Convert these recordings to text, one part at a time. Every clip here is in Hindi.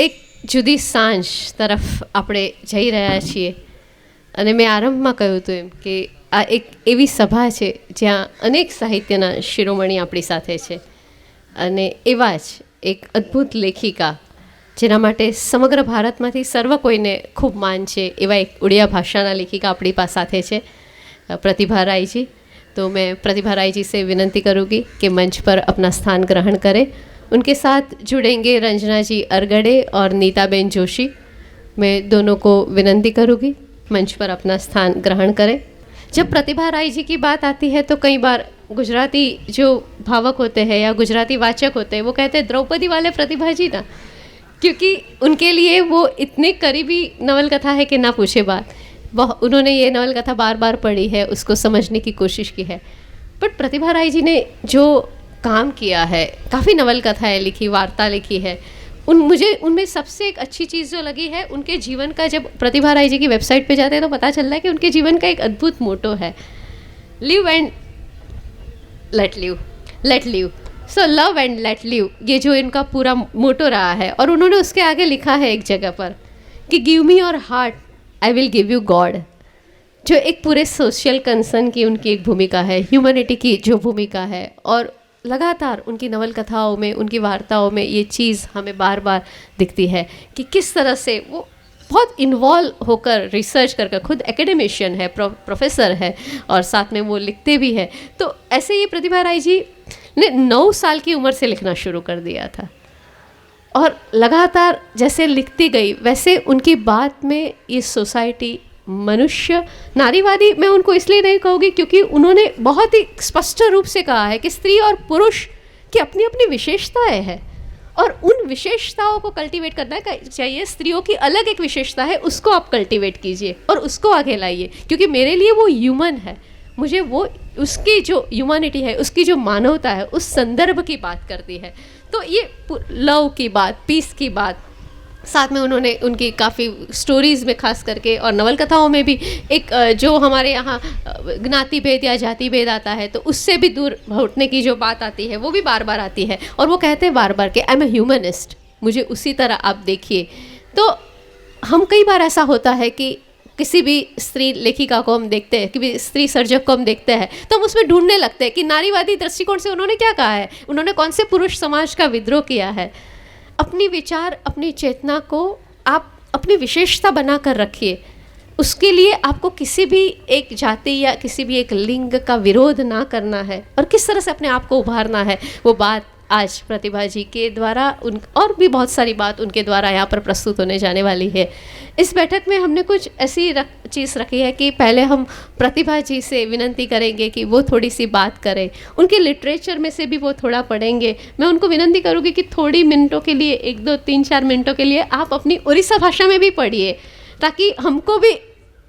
એક જુદી સાંજ તરફ આપણે જઈ રહ્યા છીએ અને મેં આરંભમાં કહ્યું હતું એમ કે આ એક એવી સભા છે જ્યાં અનેક સાહિત્યના શિરોમણી આપણી સાથે છે અને એવા જ એક અદ્ભુત લેખિકા જેના માટે સમગ્ર ભારતમાંથી સર્વ કોઈને ખૂબ માન છે એવા એક ઉડિયા ભાષાના લેખિકા આપણી સાથે છે प्रतिभा राय जी। तो मैं प्रतिभा राय जी से विनती करूँगी कि मंच पर अपना स्थान ग्रहण करें। उनके साथ जुड़ेंगे रंजना जी अरगड़े और नीताबेन जोशी। मैं दोनों को विनती करूँगी मंच पर अपना स्थान ग्रहण करें। जब प्रतिभा राय जी की बात आती है तो कई बार गुजराती जो भावक होते हैं या गुजराती वाचक होते हैं वो कहते हैं द्रौपदी वाले प्रतिभा जी ना, क्योंकि उनके लिए वो इतने करीबी नवलकथा है कि ना पूछे बात। वह उन्होंने ये नवलकथा बार बार पढ़ी है, उसको समझने की कोशिश की है। बट प्रतिभा राय जी ने जो काम किया है, काफ़ी नवलकथाएँ लिखी, वार्ता लिखी है, मुझे उनमें सबसे एक अच्छी चीज़ जो लगी है उनके जीवन का, जब प्रतिभा राय जी की वेबसाइट पे जाते हैं तो पता चलता है कि उनके जीवन का एक अद्भुत मोटो है, live and let live, let live. So love and let live, ये जो इनका पूरा मोटो रहा है। और उन्होंने उसके आगे लिखा है एक जगह पर कि give me your heart, I will give you God, जो एक पूरे सोशल कंसर्न की उनकी एक भूमिका है, ह्यूमैनिटी की जो भूमिका है। और लगातार उनकी नवलकथाओं में, उनकी वार्ताओं में ये चीज़ हमें बार बार दिखती है कि किस तरह से वो बहुत इन्वॉल्व होकर रिसर्च करके, खुद एकेडमिशियन है, प्रोफेसर है और साथ में वो लिखते भी है। तो ऐसे ही प्रतिभा राय जी ने 9 साल की उम्र से लिखना शुरू कर दिया था और लगातार जैसे लिखती गई वैसे उनकी बात में ये सोसाइटी, मनुष्य, नारीवादी मैं उनको इसलिए नहीं कहूँगी क्योंकि उन्होंने बहुत ही स्पष्ट रूप से कहा है कि स्त्री और पुरुष की अपनी अपनी विशेषताएं हैं और उन विशेषताओं को कल्टीवेट करना चाहिए। स्त्रियों की अलग एक विशेषता है, उसको आप कल्टीवेट कीजिए और उसको आगे लाइए, क्योंकि मेरे लिए वो ह्यूमन है, मुझे वो उसकी जो ह्यूमैनिटी है, उसकी जो मानवता है, उस संदर्भ की बात करती है। तो ये लव की बात, पीस की बात, साथ में उन्होंने उनकी काफ़ी स्टोरीज़ में खास करके और नवलकथाओं में भी एक जो हमारे यहाँ ज्ञाति भेद या जाति भेद आता है तो उससे भी दूर उठने की जो बात आती है वो भी बार बार आती है। और वो कहते हैं बार बार कि आई एम ए ह्यूमनिस्ट, मुझे उसी तरह आप देखिए। तो हम कई बार ऐसा होता है कि किसी भी स्त्री लेखिका को हम देखते हैं, किसी स्त्री सर्जक को हम देखते हैं तो हम उसमें ढूंढने लगते हैं कि नारीवादी दृष्टिकोण से उन्होंने क्या कहा है, उन्होंने कौन से पुरुष समाज का विद्रोह किया है। अपनी विचार, अपनी चेतना को आप अपनी विशेषता बना कर रखिए। उसके लिए आपको किसी भी एक जाति या किसी भी एक लिंग का विरोध ना करना है और किस तरह से अपने आप को उभारना है, वो बात आज प्रतिभा जी के द्वारा और भी बहुत सारी बात उनके द्वारा यहाँ पर प्रस्तुत होने जाने वाली है। इस बैठक में हमने कुछ ऐसी चीज़ रखी है कि पहले हम प्रतिभा जी से विनती करेंगे कि वो थोड़ी सी बात करें, उनके लिटरेचर में से भी वो थोड़ा पढ़ेंगे। मैं उनको विनती करूँगी कि थोड़ी मिनटों के लिए, 1, 2, 3, 4 मिनटों के लिए आप अपनी उड़ीसा भाषा में भी पढ़िए, ताकि हमको भी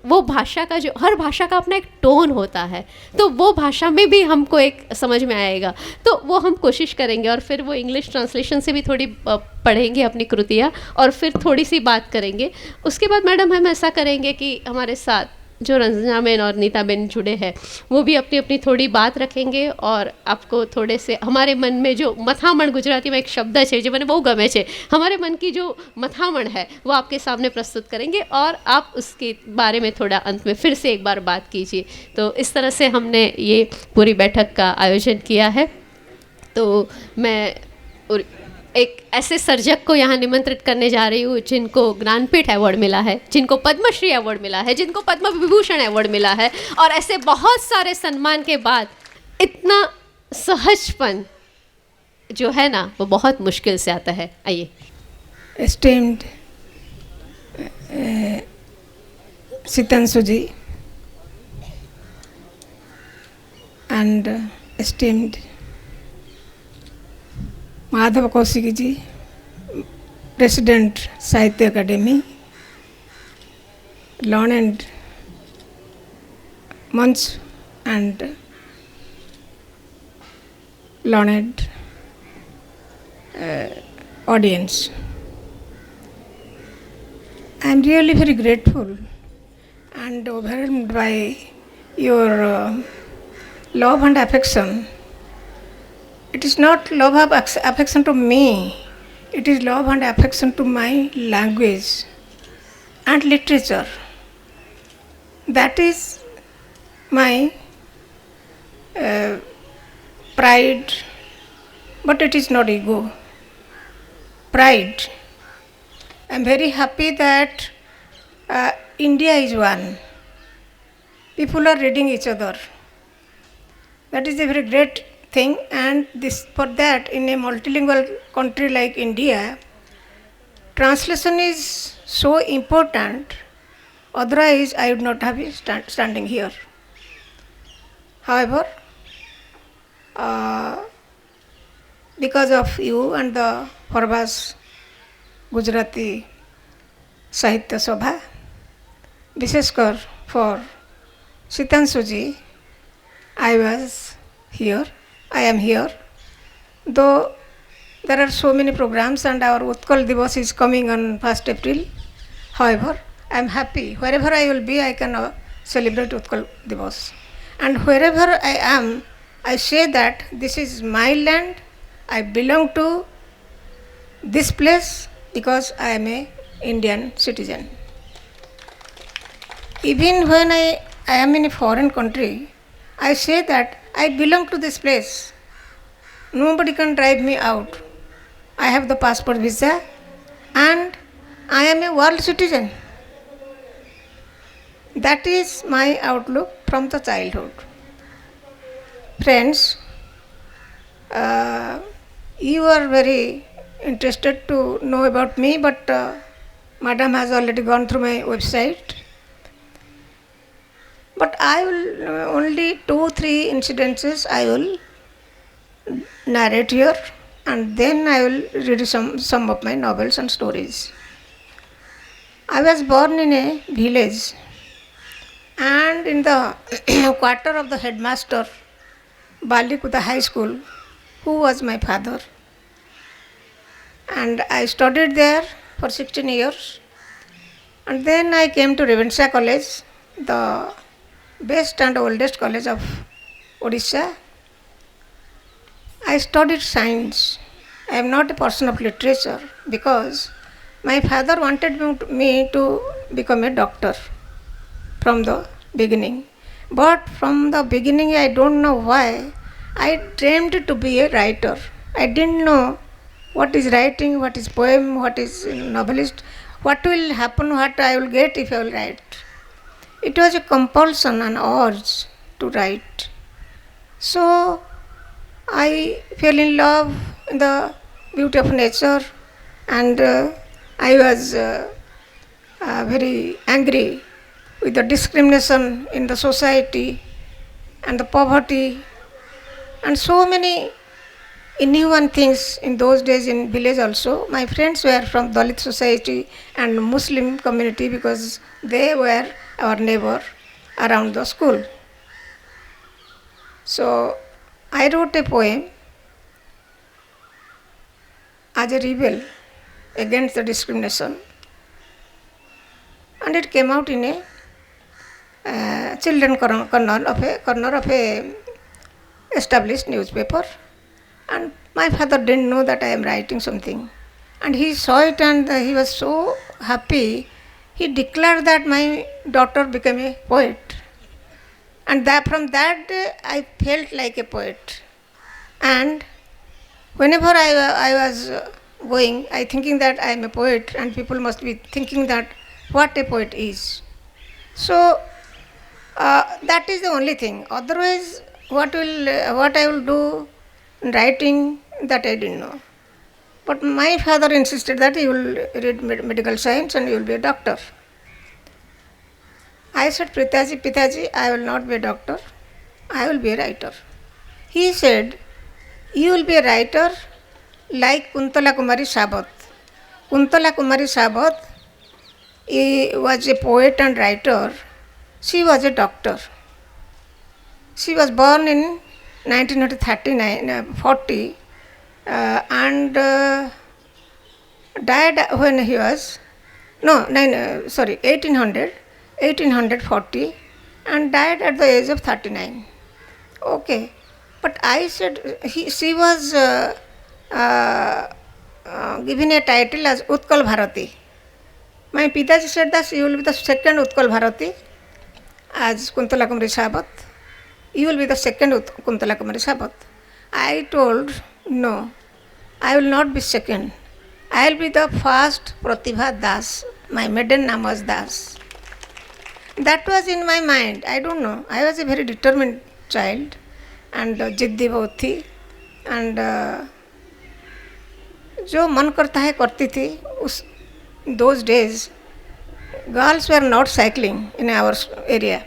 वो भाषा का, जो हर भाषा का अपना एक टोन होता है, तो वो भाषा में भी हमको एक समझ में आएगा। तो वो हम कोशिश करेंगे और फिर वो इंग्लिश ट्रांसलेशन से भी थोड़ी पढ़ेंगे अपनी कृतियाँ और फिर थोड़ी सी बात करेंगे। उसके बाद मैडम हम ऐसा करेंगे कि हमारे साथ जो रंजना बेन और नीता बेन जुड़े हैं वो भी अपनी अपनी थोड़ी बात रखेंगे और आपको थोड़े से हमारे मन में जो मथामण, गुजराती में एक शब्द है जो मैंने वो गमे छे, हमारे मन की जो मथामण है वो आपके सामने प्रस्तुत करेंगे और आप उसके बारे में थोड़ा अंत में फिर से एक बार बात कीजिए। तो इस तरह से हमने ये पूरी बैठक का आयोजन किया है। तो मैं एक ऐसे सर्जक को यहाँ निमंत्रित करने जा रही हूँ जिनको ज्ञानपीठ अवार्ड मिला है, जिनको पद्मश्री अवार्ड मिला है, जिनको पद्म विभूषण अवार्ड मिला है और ऐसे बहुत सारे सम्मान के बाद इतना सहजपन जो है ना वो बहुत मुश्किल से आता है। आइए। Esteemed Sitanshu ji and esteemed Madhav Kaushik ji, president Sahitya Akademi, learned Munch and learned audience. I am really very grateful and overwhelmed by your love and affection. It is not love of affection to me, It is love and affection to my language and literature. That is my pride, but it is not ego. Pride. I am very happy that India is one. People are reading each other. That is a very great thing, and this for that in a multilingual country like India, translation is so important. Otherwise, I would not have been standing here. However, because of you and the Parvas Gujarati Sahitya Sabha, Visheshkar for Sitanshu ji, I was here, I am here. Though there are so many programs and our Utkal Divas is coming on 1st April, however, I am happy. Wherever I will be, I can celebrate Utkal Divas. And wherever I am, I say that this is my land, I belong to this place because I am a Indian citizen. Even when I am in a foreign country, I say that I belong to this place. Nobody can drive me out. I have the passport visa and I am a world citizen. That is my outlook from the childhood. Friends, you are very interested to know about me, but Madam has already gone through my website. But I will only 2-3 incidences I will narrate here, and then I will read some of my novels and stories. I was born in a village, and in the quarter of the headmaster, Balikuta High School, who was my father. And I studied there for 16 years. And then I came to Revensa College, the best and oldest college of Odisha. I studied science. I am not a person of literature because my father wanted me to become a doctor from the beginning. But from the beginning, I don't know why, I dreamed to be a writer. I didn't know what is writing, what is poem, what is novelist, what will happen, what I will get if I will write. It was a compulsion and urge to write. So I fell in love in the beauty of nature, and I was very angry with the discrimination in the society and the poverty and so many inhuman things in those days in village also. My friends were from Dalit society and Muslim community because they were our neighbor around the school. So I wrote a poem as a rebel against the discrimination, and it came out in a children corner of a established newspaper. And my father didn't know that I am writing something, and he saw it and he was so happy. He declared that my daughter became a poet, and from that day I felt like a poet. And whenever I was going, I thinking that I am a poet, and people must be thinking that what a poet is. So that is the only thing. Otherwise, what I will do in writing, that I didn't know. But my father insisted that you will read medical science and you will be a doctor. I said, Pitaji, I will not be a doctor. I will be a writer. He said, you will be a writer like Kuntala Kumari Sabath. Kuntala Kumari Sabath was a poet and writer. She was a doctor. She was born in 1940 and died when he was 1840 and died at the age of 39. Okay, but I said she was given a title as Utkal Bharati. My Pitaji said that you will be the second Utkal Bharati as Kuntala Kumari Sabat. You will be the second Kuntala Kumari Sabat. I told, no, I will not be second. I will be the first Pratibha Das. My maiden name was Das. That was in my mind. I don't know. I was a very determined child and जिद्दी बहुत थी and जो मन करता है करती थी. उस those days girls were not cycling in our area.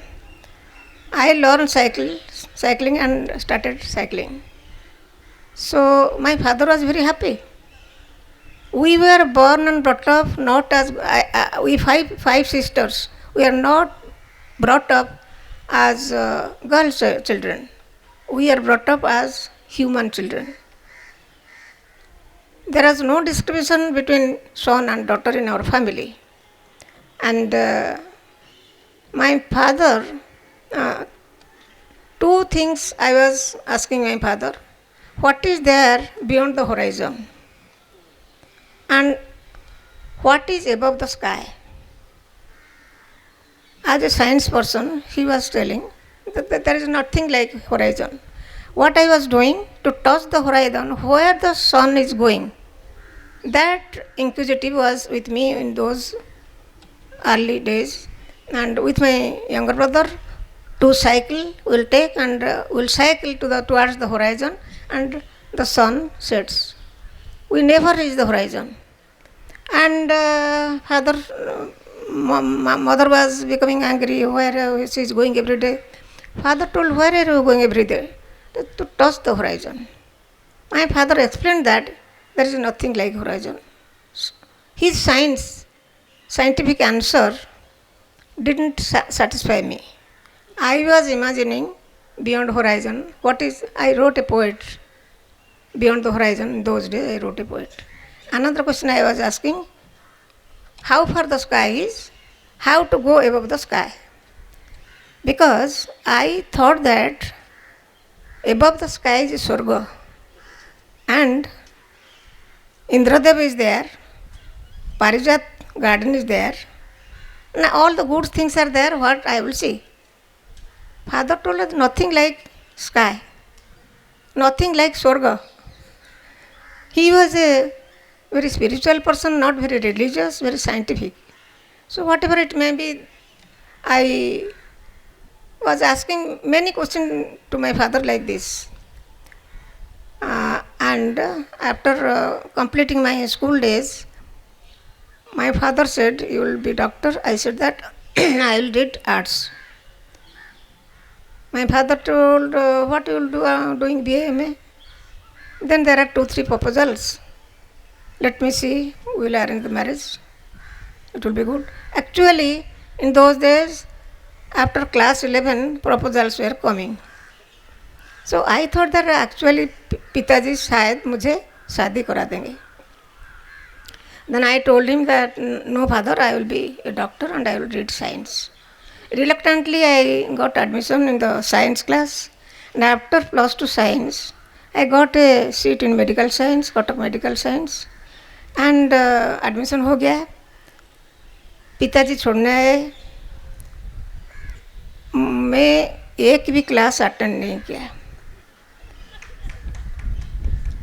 I learned cycling and started cycling. So my father was very happy. We were born and brought up not as we five sisters. We are not brought up as girl children. We are brought up as human children. There is no discrimination between son and daughter in our family. And my father, two things I was asking my father. What is there beyond the horizon? And what is above the sky? As a science person, he was telling that there is nothing like horizon. What I was doing to touch the horizon, where the sun is going, that inquisitive was with me in those early days. And with my younger brother, to cycle, we'll take and we'll cycle towards the horizon, and the sun sets. We never reach the horizon. And mother was becoming angry. Where she is going every day? Father told, where are you going every day? To touch the horizon. My father explained that there is nothing like horizon. His scientific answer didn't satisfy me. I was imagining beyond horizon. I wrote a poet. Beyond the horizon, in those days I wrote a poet. Another question I was asking, how far the sky is, how to go above the sky. Because I thought that above the sky is Swarga, and Indradev is there, Parijat garden is there, and all the good things are there, what I will see. Father told us nothing like sky, nothing like Swarga. He was a very spiritual person, not very religious, very scientific. So whatever it may be, I was asking many questions to my father like this. And after completing my school days, my father said, you will be doctor. I said that I will read arts. My father told, what you will do doing BA, MA? Then there are 2-3 proposals. Let me see, we will arrange the marriage. It will be good. Actually, in those days, after class 11, proposals were coming. So I thought that actually पिताजी शायद मुझे शादी करा देंगे. Then I told him that no father, I will be a doctor and I will read science. Reluctantly I got admission in the science class, and after plus 2 science, I got a seat in medical science, Kotak medical science, and admission हो गया. पिताजी छोड़ने आए. मैं एक भी क्लास अटेंड नहीं किया.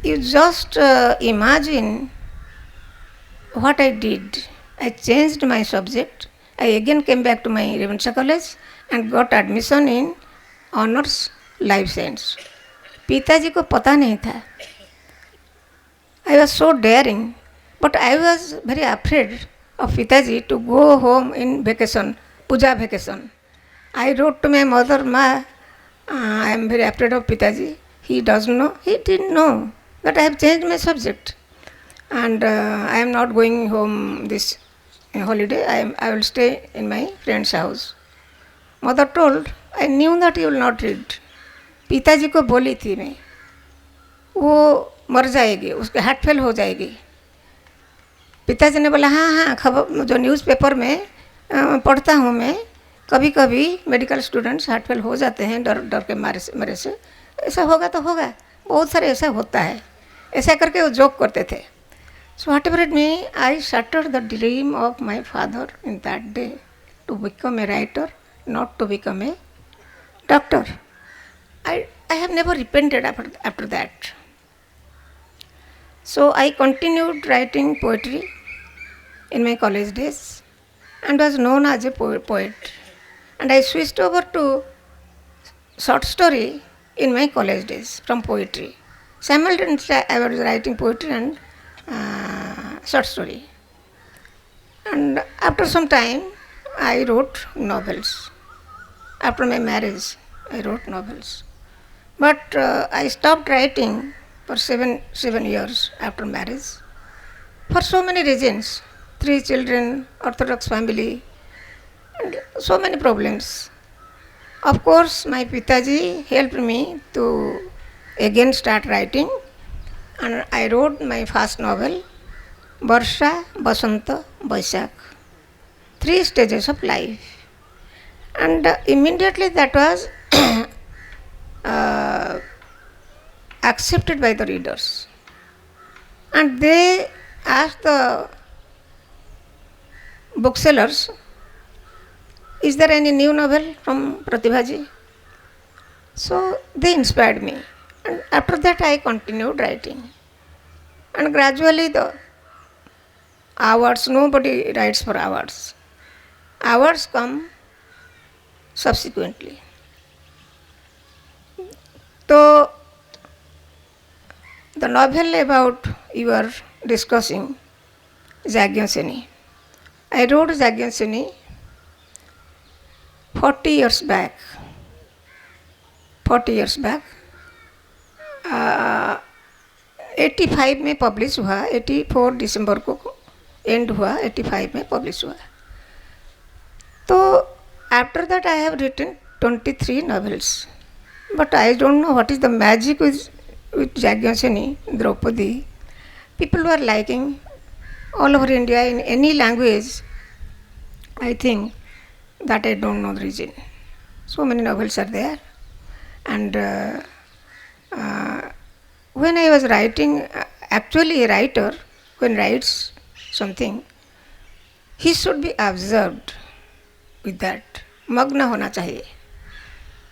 You just imagine what I did. I changed my subject. I again came back to my Revansha College and got admission in honors life science. पिताजी को पता नहीं था. I was so daring, but I was very afraid of Pitaji to go home in vacation, puja vacation. I wrote to my mother, Ma, I am very afraid of Pitaji. He doesn't know. He didn't know that I have changed my subject, and I am not going home this holiday. I will stay in my friend's house. Mother told, I knew that you will not read. पिताजी को बोली थी मैं, वो मर जाएगी, उसके हार्ट फेल हो जाएगी. पिताजी ने बोला हाँ हाँ, खबर जो न्यूज़पेपर में पढ़ता हूँ मैं, कभी कभी मेडिकल स्टूडेंट्स हार्ट फेल हो जाते हैं डर डर के मारे से. ऐसा होगा तो होगा, बहुत सारे ऐसा होता है. ऐसा करके वो जोक करते थे. So whatever it may, I shattered the dream of my father in that day to become a writer, not to become a doctor. I have never repented after that. So I continued writing poetry in my college days and was known as a poet. And I switched over to short story in my college days from poetry. Simultaneously, I was writing poetry and short story. And after some time, I wrote novels. After my marriage, I wrote novels. But I stopped writing for seven years after marriage for so many reasons. 3 children, Orthodox family, and so many problems. Of course, my Pitaji helped me to again start writing, and I wrote my first novel, Barsha, Basanta, Baishakh, 3 stages of life. And immediately that was accepted by the readers. And they asked the booksellers, is there any new novel from Pratibhaji? So they inspired me. And after that I continued writing. And gradually the awards, nobody writes for awards. Awards come subsequently. So the novel about you are discussing, Yajñaseni. I wrote Yajñaseni 40 years back. 40 years back. 85 में पब्लिश हुआ, 84 दिसंबर को एंड हुआ, 85 में पब्लिश हुआ. तो after that I have written 23 novels. But I don't know what is the magic with Yajñaseni, Draupadi. People were liking all over India in any language. I think that I don't know the reason. So many novels are there. And when I was writing, actually a writer, when writes something, he should be observed with that. मग्न होना चाहिए.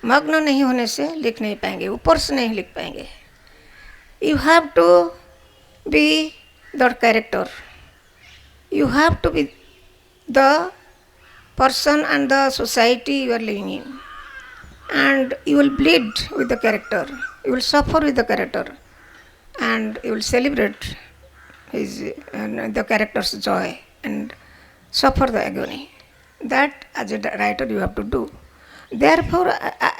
मग्न नहीं होने से लिख नहीं पाएंगे, ऊपर से नहीं लिख पाएंगे. You have to be the character. You have to be the person and the society you are living in. And you will bleed with the character. You will suffer with the character. And you will celebrate the character's joy and suffer the agony. That as a writer you have to do. Therefore,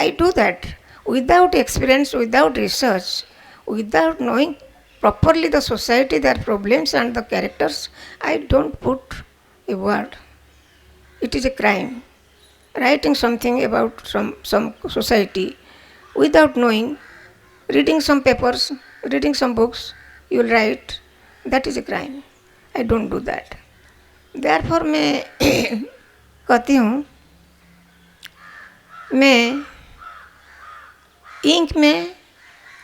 I do that without experience, without research, without knowing properly the society, their problems and the characters. I don't put a word. It is a crime. Writing something about some society without knowing, reading some papers, reading some books, you will write, that is a crime. I don't do that. Therefore, मैं कहती हूँ, मैं इंक में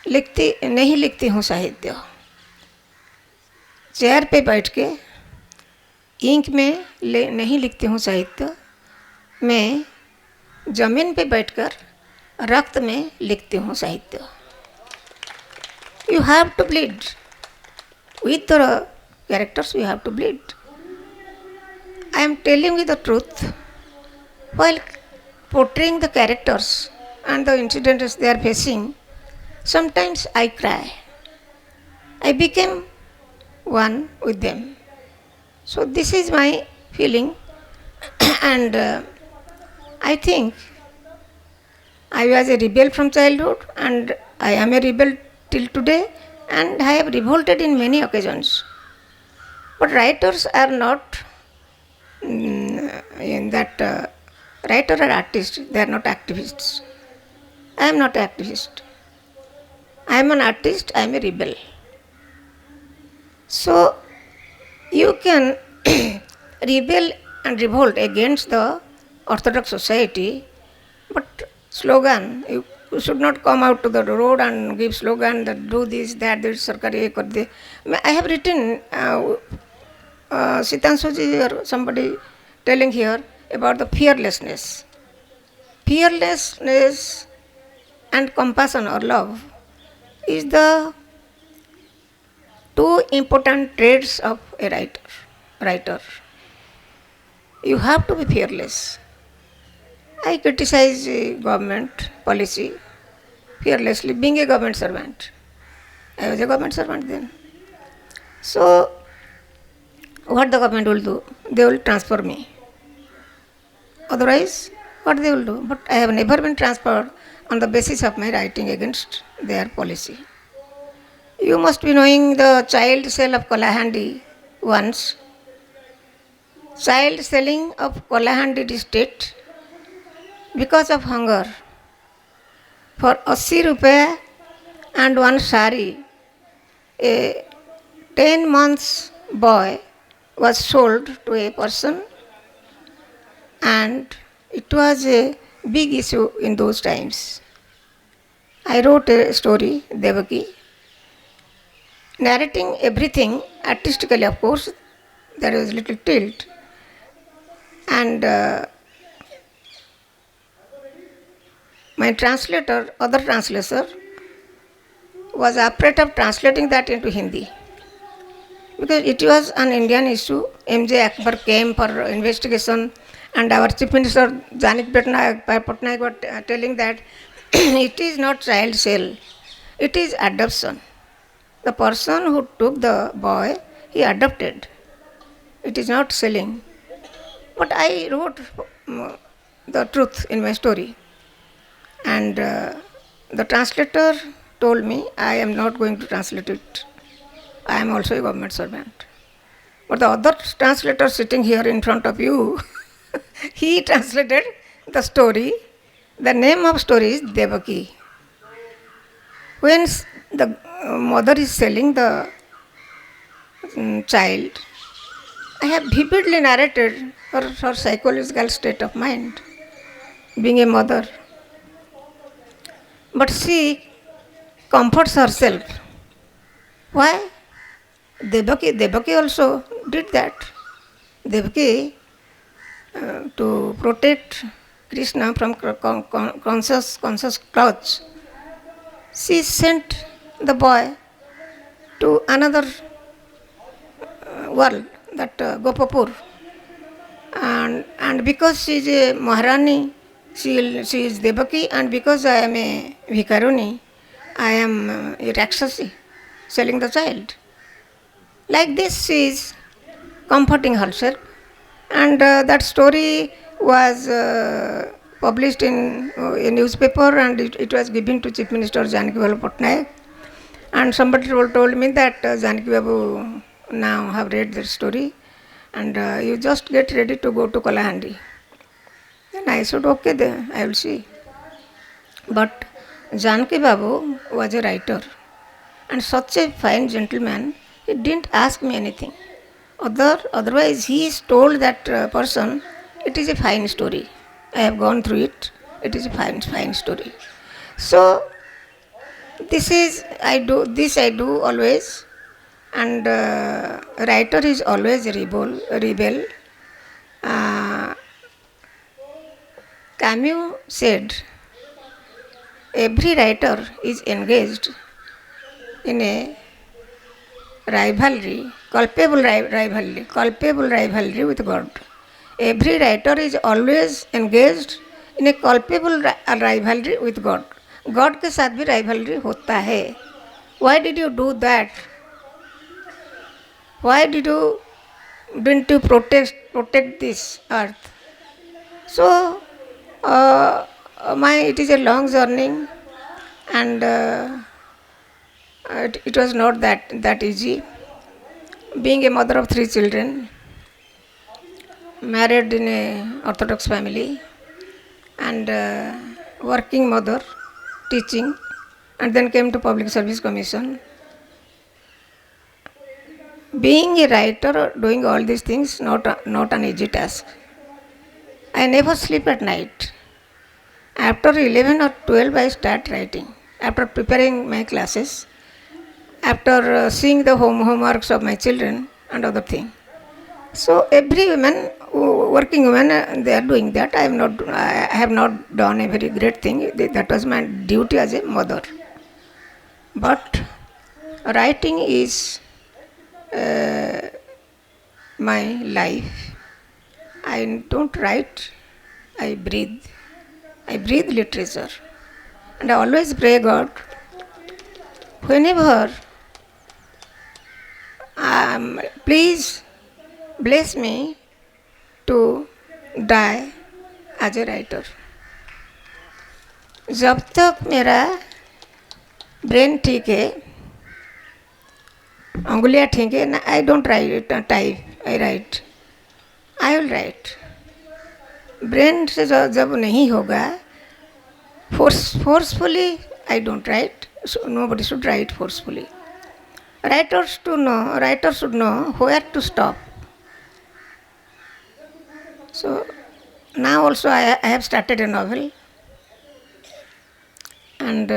नहीं लिखती हूँ साहित्य. चेयर पे बैठ के इंक में नहीं लिखती हूँ साहित्य. मैं जमीन पे बैठकर रक्त में लिखती हूँ साहित्य. You have to bleed. With the characters you have to bleed. I am telling you the truth. While portraying the characters and the incidents they are facing, sometimes I cry. I became one with them. So this is my feeling. And I think I was a rebel from childhood and I am a rebel till today, and I have revolted in many occasions. But writers are not in that writer are artists, they are not activists. I am not an activist. I am an artist, I am a rebel. So you can rebel and revolt against the Orthodox society, but slogan, you should not come out to the road and give slogan that do this, that, this, sarkar ye kar de. I have written Sitanshuji or somebody telling here about the fearlessness. Fearlessness and compassion or love is the two important traits of a writer. You have to be fearless. I criticize government policy fearlessly, being a government servant. I was a government servant then. So, what the government will do? They will transfer me. Otherwise, what they will do? But I have never been transferred on the basis of my writing against their policy. You must be knowing the child cell of Kolahandi once. Child selling of Kolahandi district because of hunger. For 80 rupees and one sari, a 10 months boy was sold to a person, and it was a big issue in those times. I wrote a story, Devaki, narrating everything artistically, of course. There was little tilt, and my translator, other translator, was afraid of translating that into Hindi because it was an Indian issue. M.J. Akbar came for investigation, and our Chief Minister Janik Patnaik was telling that it is not child sale, it is adoption. The person who took the boy, he adopted. It is not selling. But I wrote the truth in my story. And the translator told me, I am not going to translate it. I am also a government servant. But the other translator sitting here in front of you, he translated the story. The name of story is Devaki. When the mother is selling the child, I have vividly narrated her psychological state of mind, being a mother. But she comforts herself. Why? Devaki also did that. Devaki, to protect Krishna from conscious clutch, she sent the boy to another world, that Gopapur. And because she is a Maharani, she is Devaki, and because I am a Vikaruni, I am a Rakshasi, selling the child. Like this, she is comforting herself. And that story was published in a newspaper, and it was given to Chief Minister Janaki Babu Patnaik. And somebody told me that Janaki Babu now have read the story, and you just get ready to go to Kolahandi. Then I said, okay, then I will see. But Janaki Babu was a writer, and such a fine gentleman, he didn't ask me anything. Otherwise, he told that person, it is a fine story. I have gone through it. It is a fine story. So, I do always. And writer is always a rebel. Camus said, every writer is engaged in a rivalry, culpable rivalry with God. Every writer is always engaged in a culpable rivalry with God. God के साथ भी rivalry होता है. Why did you do that? Why didn't you protect this earth? So, it is a long journey, and it was not that easy. Being a mother of 3 children, married in a Orthodox family, and working mother, teaching, and then came to Public Service Commission. Being a writer, doing all these things, not an easy task. I never sleep at night. After 11 or 12, I start writing. After preparing my classes, after seeing the homeworks of my children and other things. So every woman, working woman, they are doing that. I have not done a very great thing. That was my duty as a mother. But writing is my life. I don't write, I breathe. I breathe literature. And I always pray God, whenever, please bless me to die as a writer. जब तक मेरा ब्रेन ठीक है, अंगुलियाँ ठीक है ना, I don't write type, I right, I will write. Brain से जब नहीं होगा, forcefully I don't write. So nobody should write forcefully. Writers should know where to stop. So now also I have started a novel, and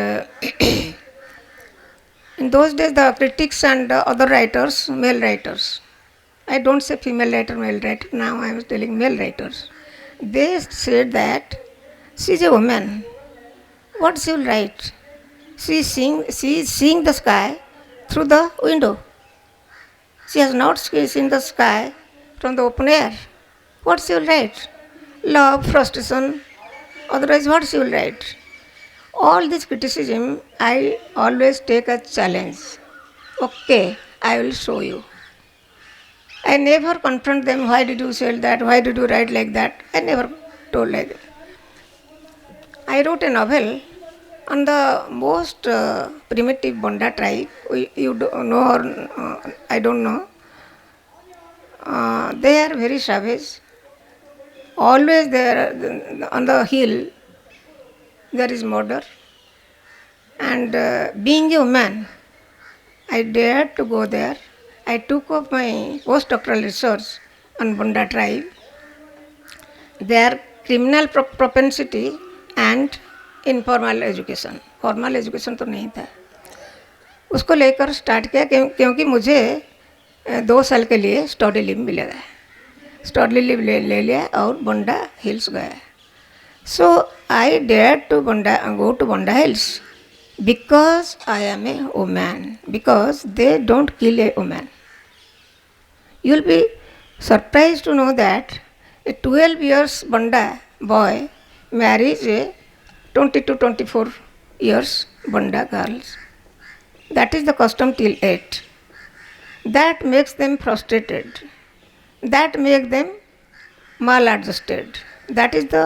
in those days the critics and other writers, male writers, I don't say female writer, male writer, now I was telling male writers, they said that she is a woman, what she will write? She is seeing the sky through the window. She has not seen the sky from the open air. What she will write? Love, frustration, otherwise what she will write? All this criticism I always take as challenge. Okay, I will show you. I never confront them, why did you say that, why did you write like that? I never told like that. I wrote a novel on the most primitive Bonda tribe. You don't know or I don't know. They are very savage. Always there on the hill there is murder. And being a woman, I dared to go there. I took up my postdoctoral research on Bonda tribe, their criminal propensity and informal education. Formal education तो नहीं था. उसको लेकर स्टार्ट किया क्योंकि मुझे 2 साल के लिए स्टडी लीव मिलेगा. स्टडी लीव ले लिया और बोंडा हिल्स गया. So I dare to go to Bonda hills because I am a woman, because they don't kill a woman. You will be surprise to know that a 12 years Bonda boy marries a 20 to 24 years Bonda girls. That is the custom till 8. That makes them frustrated. That makes them maladjusted. That is the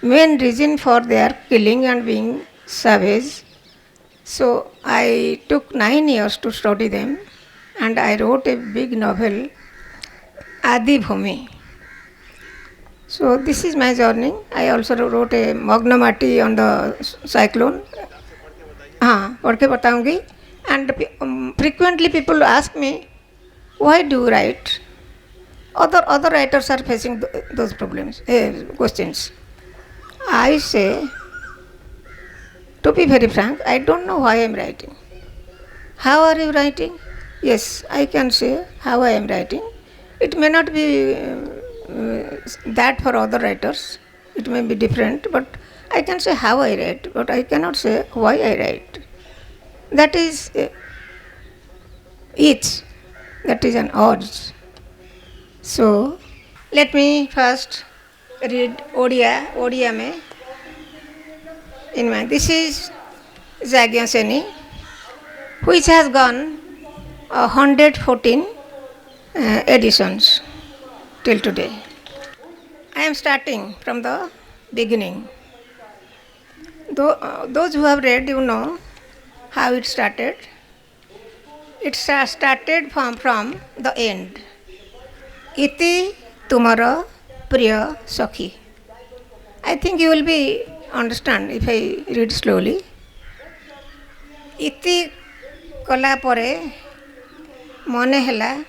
main reason for their killing and being savage. So I took 9 years to study them, and I wrote a big novel, Adi Bhumi. So this is my journey. I also wrote a Magnamati on the cyclone. हाँ, पढ़ के बताऊँगी. And frequently people ask me, why do you write? Other writers are facing those problems, questions. I say, to be very frank, I don't know why I am writing. How are you writing? Yes, I can say how I am writing. It may not be that for other writers, it may be different, but I can say how I write, but I cannot say why I write. That is each, that is an odds. So let me first read Odia में in my, this is Jagya Seni, which has gone 114 editions till today. I am starting from the beginning. Those who have read, you know how it started. It started from the end. Iti tumara priya sakhi. I think you will be understand if I read slowly. Iti kala pore mone hela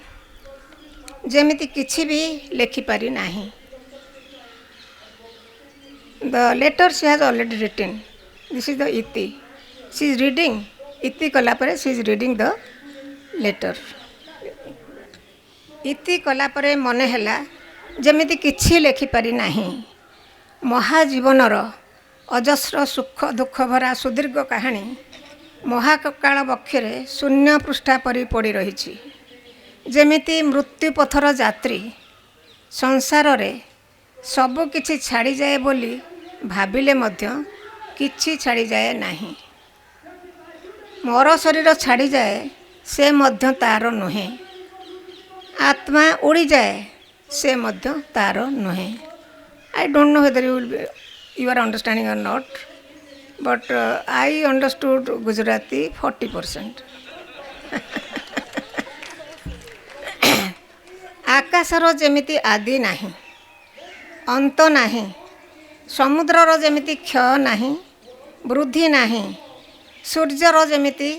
ଯେମିତି କିଛି ବି ଲେଖିପାରି ନାହିଁ. The letter she has already written. This is the iti. She is reading. Iti kala pare she is reading the letter. ଇତି କଲା ପରେ ମନେ ହେଲା ଯେମିତି କିଛି ଲେଖିପାରି ନାହିଁ। ମହାଜୀବନର ଅଜସ୍ର ସୁଖ ଦୁଃଖ ଭରା ସୁଦୀର୍ଘ କାହାଣୀ ମହାକାଳ ବକ୍ଷରେ ଶୂନ୍ୟ ପୃଷ୍ଠା ପରି ପଡ଼ି ରହିଛି। ଯେମିତି ମୃତ୍ୟୁ ପଥର ଯାତ୍ରୀ ସଂସାରରେ ସବୁ କିଛି ଛାଡ଼ିଯାଏ ବୋଲି ଭାବିଲେ ମଧ୍ୟ କିଛି ଛାଡ଼ିଯାଏ ନାହିଁ। ମର ଶରୀର ଛାଡ଼ିଯାଏ, ସେ ମଧ୍ୟ ତା'ର ନୁହେଁ। ଆତ୍ମା ଉଡ଼ିଯାଏ, ସେ ମଧ୍ୟ ତା'ର ନୁହେଁ। I don't know whether you are understanding or not, but I understood Gujarati 40%. ଆକାଶର ଯେମିତି ଆଦି ନାହିଁ, ଅନ୍ତ ନାହିଁ, ସମୁଦ୍ରର ଯେମିତି କ୍ଷୟ ନାହିଁ, ବୃଦ୍ଧି ନାହିଁ, ସୂର୍ଯ୍ୟର ଯେମିତି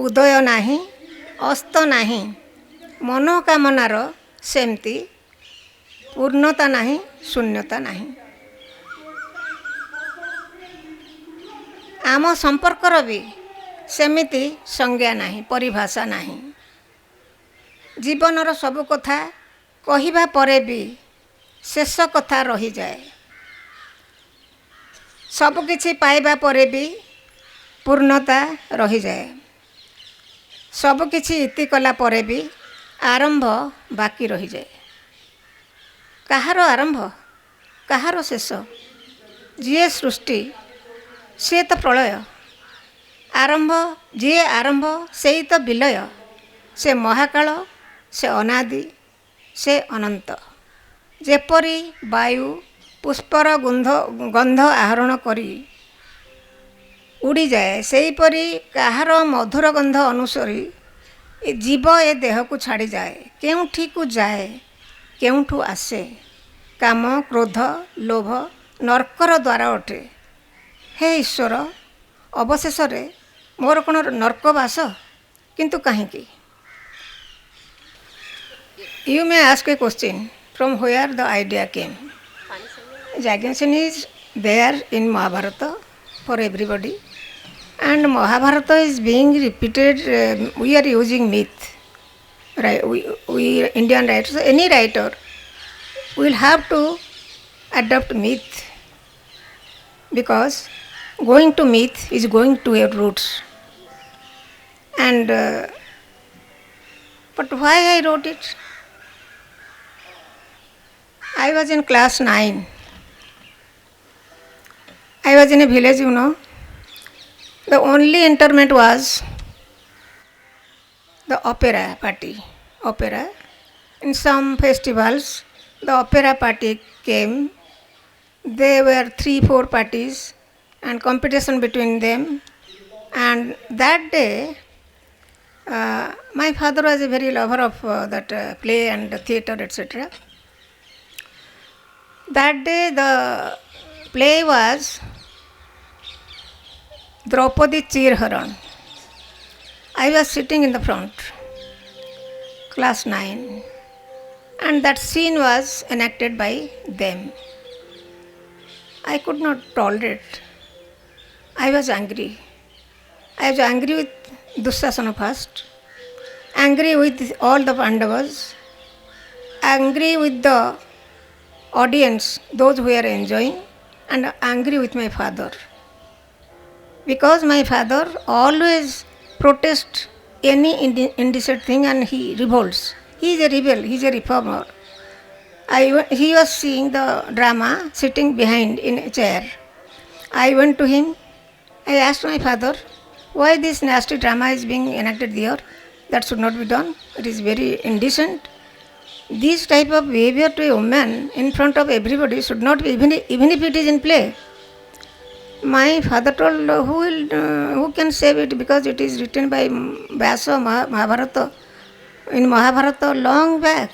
ଉଦୟ ନାହିଁ, ଅସ୍ତ ନାହିଁ, ମନୋକାମନାର ସେମିତି ପୂର୍ଣ୍ଣତା ନାହିଁ, ଶୂନ୍ୟତା ନାହିଁ। ଆମ ସମ୍ପର୍କର ବି ସେମିତି ସଂଜ୍ଞା ନାହିଁ, ପରିଭାଷା ନାହିଁ। ଜୀବନର ସବୁ କଥା କହିବା ପରେ ବି ଶେଷ କଥା ରହିଯାଏ। ସବୁକିଛି ପାଇବା ପରେ ବି ପୂର୍ଣ୍ଣତା ରହିଯାଏ। ସବୁକିଛି ଇତି କଲା ପରେ ବି ଆରମ୍ଭ ବାକି ରହିଯାଏ। କାହାର ଆରମ୍ଭ, କାହାର ଶେଷ? ଯିଏ ସୃଷ୍ଟି, ସିଏ ତ ପ୍ରଳୟ। ଯିଏ ଆରମ୍ଭ, ସେଇ ତ ବିଲୟ। ସେ ମହାକାଳ, ସେ ଅନାଦି, ସେ ଅନନ୍ତ। ଯେପରି ବାୟୁ ପୁଷ୍ପର ଗନ୍ଧ ଆହରଣ କରି ଉଡ଼ିଯାଏ, ସେହିପରି କାହାର ମଧୁର ଗନ୍ଧ ଅନୁସରି ଜୀବ ଏ ଦେହକୁ ଛାଡ଼ିଯାଏ। କେଉଁଠିକୁ ଯାଏ, କେଉଁଠୁ ଆସେ? କାମ, କ୍ରୋଧ, ଲୋଭ ନର୍କର ଦ୍ୱାର ଅଟେ। ହେ ଈଶ୍ୱର, ଅବଶେଷରେ ମୋର କ'ଣ ନର୍କବାସ? କିନ୍ତୁ କାହିଁକି? You may ask a question, from where the idea came. Jagannath is there in Mahabharata for everybody, and Mahabharata is being repeated. We are using myth, right? We Indian writers, any writer will have to adopt myth, because going to myth is going to your roots. And but why I wrote it? I was in class 9. I was in a village, The only interment was the opera party. Opera. In some festivals, the opera party came. There were 3-4 parties and competition between them. And that day, my father was a very lover of that play and theatre, etc. That day the play was Draupadi Chirharan. I was sitting in the front, class 9, and that scene was enacted by them. I could not tolerate. I was angry. I was angry with Dushasana first, angry with all the Pandavas, angry with the audience, those who were enjoying, and angry with my father. Because my father always protests any indecent thing and he revolts. He is a rebel, he is a reformer. He was seeing the drama sitting behind in a chair. I went to him. I asked my father, why this nasty drama is being enacted here? That should not be done. It is very indecent. This type of behavior to a woman in front of everybody should not be, even if it is in play. My father told, who can save it, because it is written by Vyasa Mahabharata. In Mahabharata long back.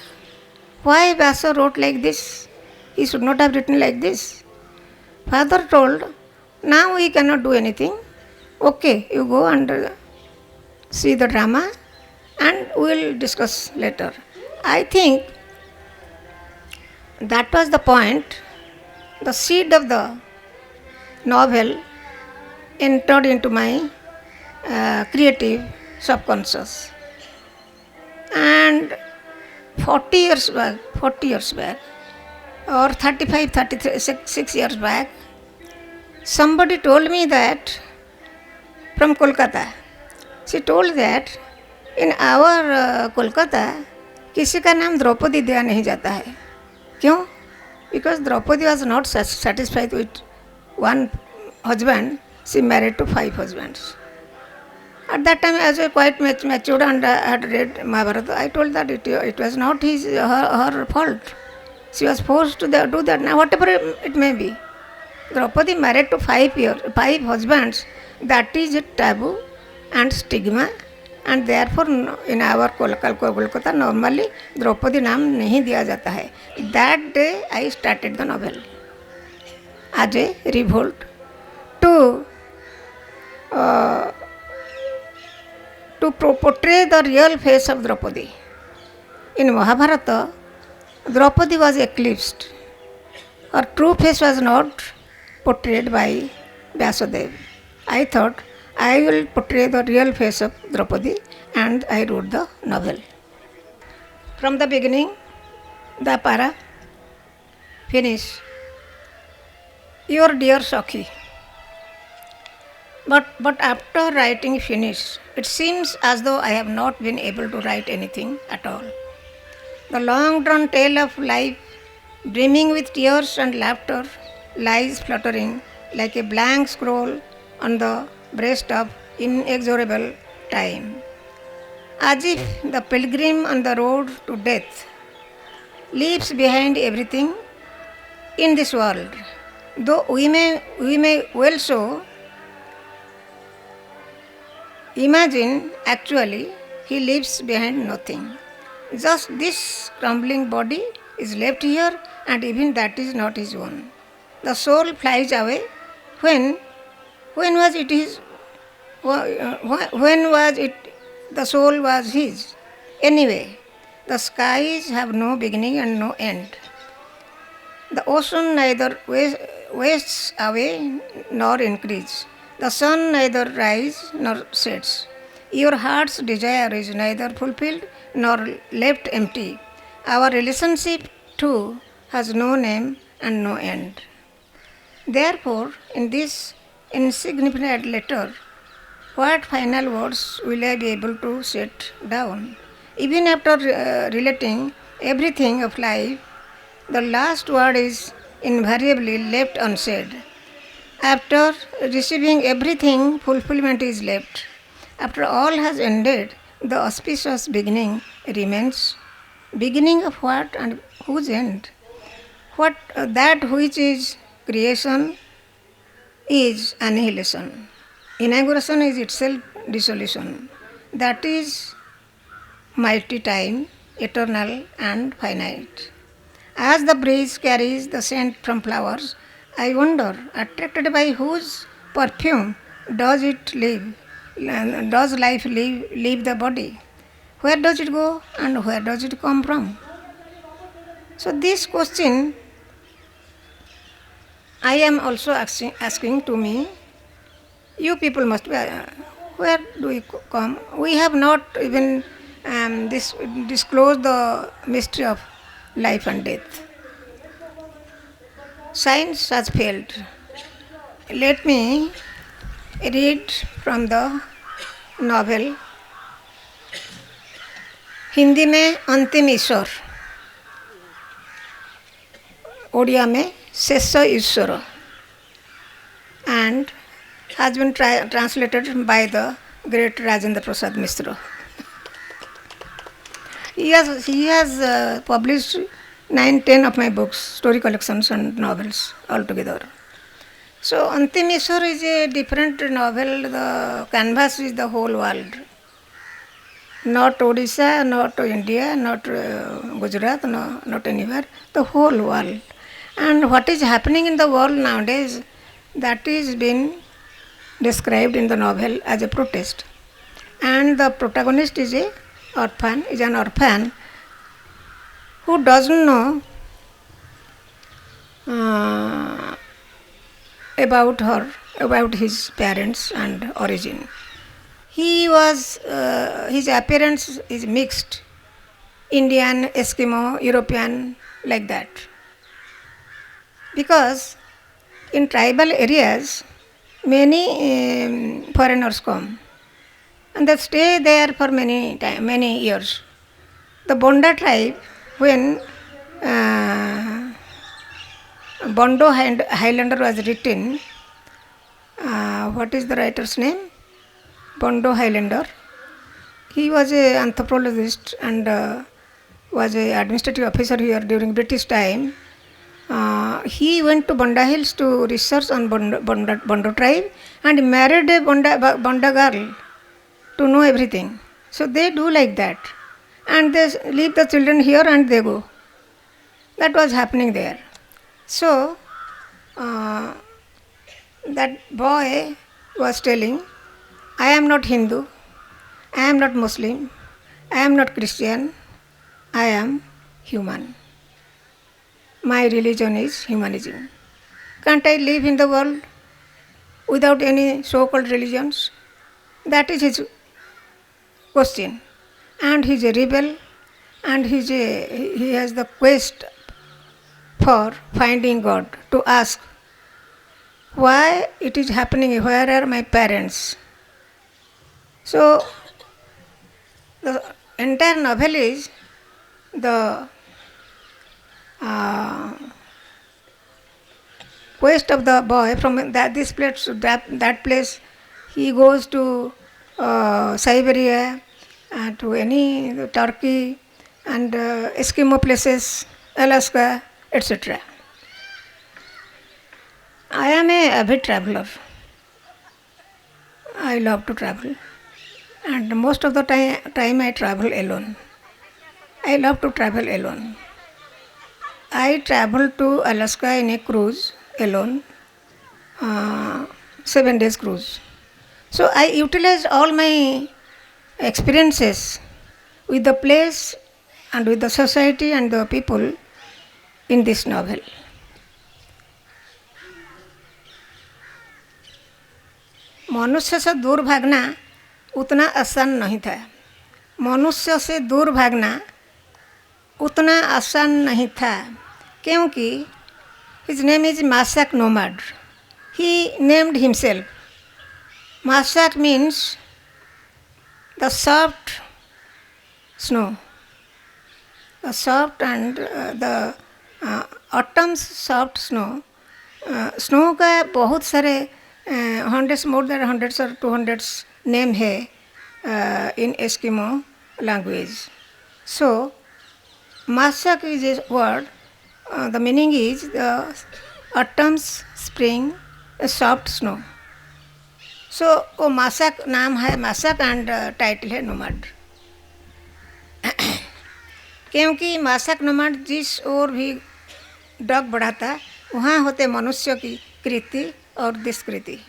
Why Vyasa wrote like this? He should not have written like this. Father told, now we cannot do anything. Okay, you go and see the drama and we will discuss later. I think that was the point. The seed of the novel entered into my creative subconscious. And 40 years back, 40 years back, or 35, 33, 6 years back, somebody told me that from Kolkata. She told that in our Kolkata किसी का नाम द्रौपदी दिया नहीं जाता है. क्यों? Because Draupadi was not satisfied with one husband, she married to 5 husbands. At that time, as a quite matured and had read Mahabharata, I told that it was not her fault. She was forced to do that. Now, whatever it may be, Draupadi married to 5 husbands. That is a taboo and stigma, and therefore in our Kolkata normally Draupadi नाम नहीं दिया जाता है. That day I started the novel as a revolt to portray the real face of Draupadi. In Mahabharata, Draupadi was eclipsed. Her true face was not portrayed by Vyasadeva. I thought I will portray the real face of Draupadi, and I wrote the novel. From the beginning, the para, finish. Your dear Sakhi. But after writing finish, it seems as though I have not been able to write anything at all. The long drawn tale of life, brimming with tears and laughter, lies fluttering like a blank scroll on the breast of inexorable time. As if the pilgrim on the road to death leaves behind everything in this world, though we may well so imagine actually he leaves behind nothing. Just this crumbling body is left here, and even that is not his own. The soul flies away. When was it his? When was it the soul was his? Anyway, the skies have no beginning and no end. The ocean neither wastes away nor increases. The sun neither rises nor sets. Your heart's desire is neither fulfilled nor left empty. Our relationship too has no name and no end. Therefore, in this insignificant letter, what final words will I be able to set down? Even after relating everything of life, the last word is invariably left unsaid. After receiving everything, fulfillment is left. After all has ended, the auspicious beginning remains. Beginning of what and whose end? What that which is creation is annihilation. Inauguration is itself dissolution. That is mighty time, eternal and finite. As the breeze carries the scent from flowers, I wonder, attracted by whose perfume does it live? Does life leave the body? Where does it go and where does it come from? So this question I am also asking to me. You people must be, where do we come? We have not even disclosed the mystery of life and death. Science has failed. Let me read from the novel. Hindi में अंतिम ईश्वर, ओडिया में शेष ईश्वर, and has been translated by the great Rajendra Prasad Mishra. He has published 9-10 of my books, story collections and novels altogether. So Antim Ishwar is a different novel. The canvas is the whole world. Not Odisha, not India, not Gujarat, no, not anywhere, the whole world. And what is happening in the world nowadays, that is been described in the novel as a protest. And the protagonist is an orphan who doesn't know about his parents and origin. His appearance is mixed. Indian, Eskimo, European, like that. Because in tribal areas, many foreigners come and they stay there for many years. The Bonda tribe, when Bondo Highlander was written, what is the writer's name? Bondo Highlander. He was an anthropologist and was an administrative officer here during British time. He went to Bonda Hills to research on Bondo tribe and married a Bonda girl to know everything. So they do like that. And they leave the children here and they go. That was happening there. So that boy was telling, I am not Hindu, I am not Muslim, I am not Christian, I am human. My religion is humanism. Can't I live in the world without any so-called religions? That is his question. And he is a rebel and he has the quest for finding God, to ask why it is happening, where are my parents? So the entire novel is the quest of the boy from this place to that place. He goes to Siberia, to any Turkey and Eskimo places, Alaska, etc. I am a avid traveler. I love to travel, and most of the time I travel alone. I love to travel alone. I traveled to Alaska in a cruise alone, 7 days cruise. So I utilized all my experiences with the place and with the society and the people in this novel. मनुष्य से दूर भागना उतना आसान नहीं था. मनुष्य से दूर भागना उतना आसान नहीं था क्योंकि his name is Masak Nomad. He named himself. Masak means the soft snow. The soft and the autumn's soft snow. Snow का बहुत सारे hundreds, more than hundreds or 200s name है in Eskimo language. So Masak is a word. The meaning is the autumn's spring, a soft snow. So वो मासक नाम है, मासक एंड टाइटल है नोमैड. क्योंकि मासक नोमैड जिस ओर भी डग बढ़ाता वहाँ होते मनुष्य की कृति और दुष्कृति.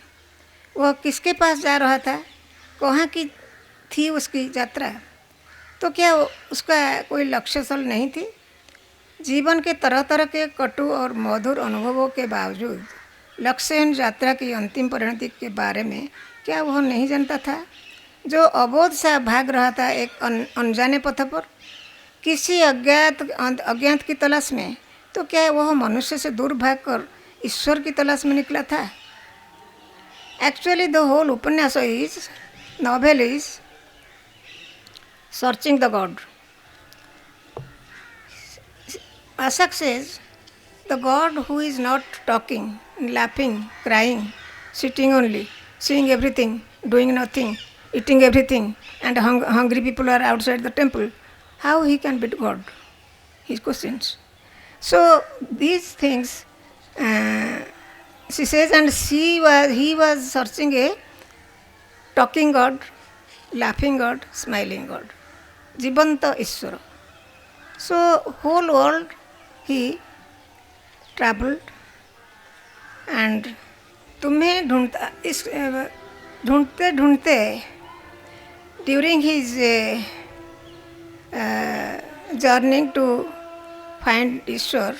वह किसके पास जा रहा था, कहाँ की थी उसकी यात्रा, तो क्या उसका कोई लक्ष्य स्थल नहीं थी. जीवन के तरह तरह के कटु और मधुर अनुभवों के बावजूद लक्ष्यहीन यात्रा की अंतिम परिणति के बारे में क्या वह नहीं जानता था. जो अबोध सा भाग रहा था एक अनजाने पथ पर किसी अज्ञात की तलाश में, तो क्या वह मनुष्य से दूर भागकर ईश्वर की तलाश में निकला था. एक्चुअली द होल उपन्यास is novel is searching the God. Masak says, the God who is not talking, laughing, crying, sitting only, seeing everything, doing nothing, eating everything, and hungry people are outside the temple, how he can be God? His questions. So these things, she says, and he was searching a talking God, laughing God, smiling God, Jibanta Ishwara. So whole world he traveled and तुम्हें ढूंढते ढूंढते during his journey to find Ishwar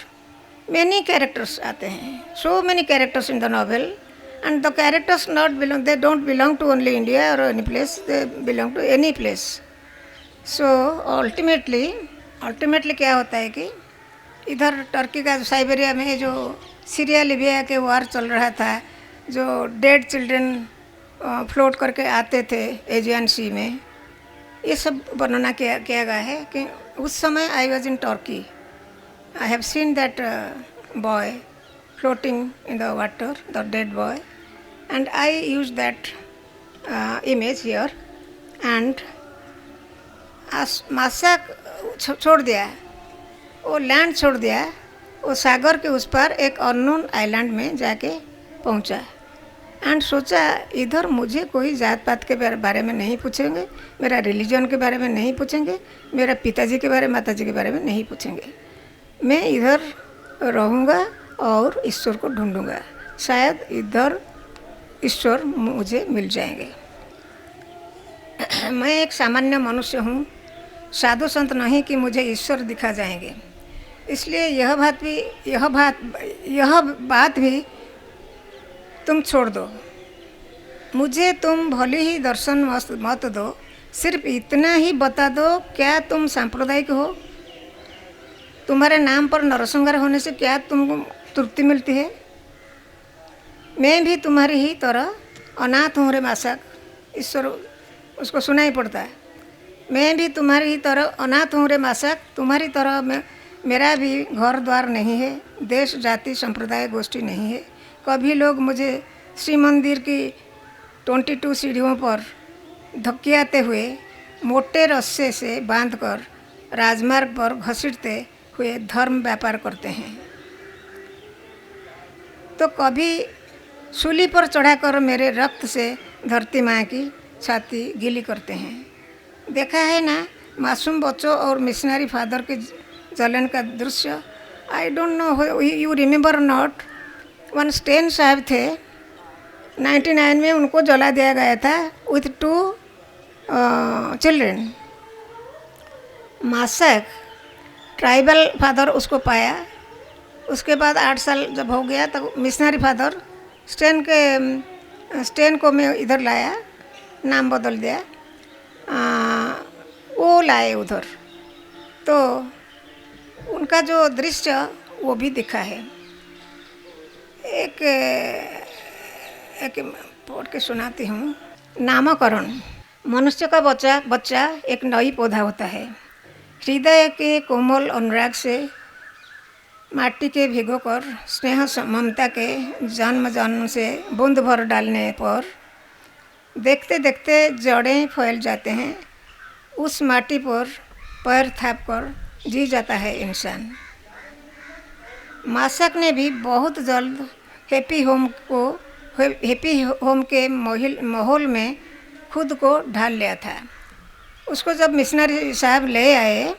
many characters आते हैं. So many characters in the novel, and the characters they don't belong to only India or any place, they belong to any place. So ultimately ultimately क्या होता है कि इधर टर्की का साइबेरिया में जो सीरिया लिबिया के वार चल रहा था, जो डेड चिल्ड्रन फ्लोट करके आते थे एजियन सी में, ये सब वर्णना किया गया है कि उस समय I was in Turkey, I have seen that boy floating in the water, the dead boy, and I use that image here. And मासा छोड़ दिया, वो लैंड छोड़ दिया, वो सागर के उस पार एक अननोन आइलैंड में जाके पहुंचा एंड सोचा इधर मुझे कोई जात पात के बारे में नहीं पूछेंगे, मेरा रिलीजन के बारे में नहीं पूछेंगे, मेरा पिताजी के बारे माताजी के बारे में नहीं पूछेंगे, मैं इधर रहूँगा और ईश्वर को ढूंढूंगा, शायद इधर ईश्वर मुझे मिल जाएंगे। मैं एक सामान्य मनुष्य हूँ, साधु संत नहीं कि मुझे ईश्वर दिखा जाएंगे। इसलिए यह बात भी तुम छोड़ दो, मुझे तुम भले ही दर्शन मत दो, सिर्फ इतना ही बता दो क्या तुम सांप्रदायिक हो, तुम्हारे नाम पर नरसंहार होने से क्या तुमको तृप्ति मिलती है। मैं भी तुम्हारी ही तरह अनाथ हूँ रे मासक, ईश्वर उसको सुनाई पड़ता है, मैं भी तुम्हारी ही तरह अनाथ हूँ रे मासक, तुम्हारी तरह मेरा भी घर द्वार नहीं है, देश जाति संप्रदाय गोष्ठी नहीं है। कभी लोग मुझे श्री मंदिर की 22 सीढ़ियों पर धक्कियाते हुए मोटे रस्से से बांधकर राजमार्ग पर घसीटते हुए धर्म व्यापार करते हैं, तो कभी सूली पर चढ़ाकर मेरे रक्त से धरती माँ की छाती गीली करते हैं। देखा है ना मासूम बच्चों और मिशनरी फादर के जलन का दृश्य। I don't know you remember not, one Staines साहब थे, 99 में उनको जला दिया गया था विथ 2 चिल्ड्रेन। मासक ट्राइबल फादर उसको पाया, उसके बाद 8 साल जब हो गया तो मिशनरी फादर स्टेन को मैं इधर लाया, नाम बदल दिया, वो लाए उधर, तो उनका जो दृश्य वो भी दिखा है। एक पढ़ के सुनाती हूँ। नामकरण। मनुष्य का बच्चा एक नई पौधा होता है। हृदय के कोमल अनुराग से माटी के भिगोकर स्नेह ममता के जन्म से बूंद भर डालने पर देखते देखते जड़ें फैल जाते हैं। उस माटी पर पैर थाप कर जी जाता है इंसान। मासक ने भी बहुत जल्द हैप्पी होम के माहौल में खुद को ढाल लिया था। उसको जब मिशनरी साहब ले आए,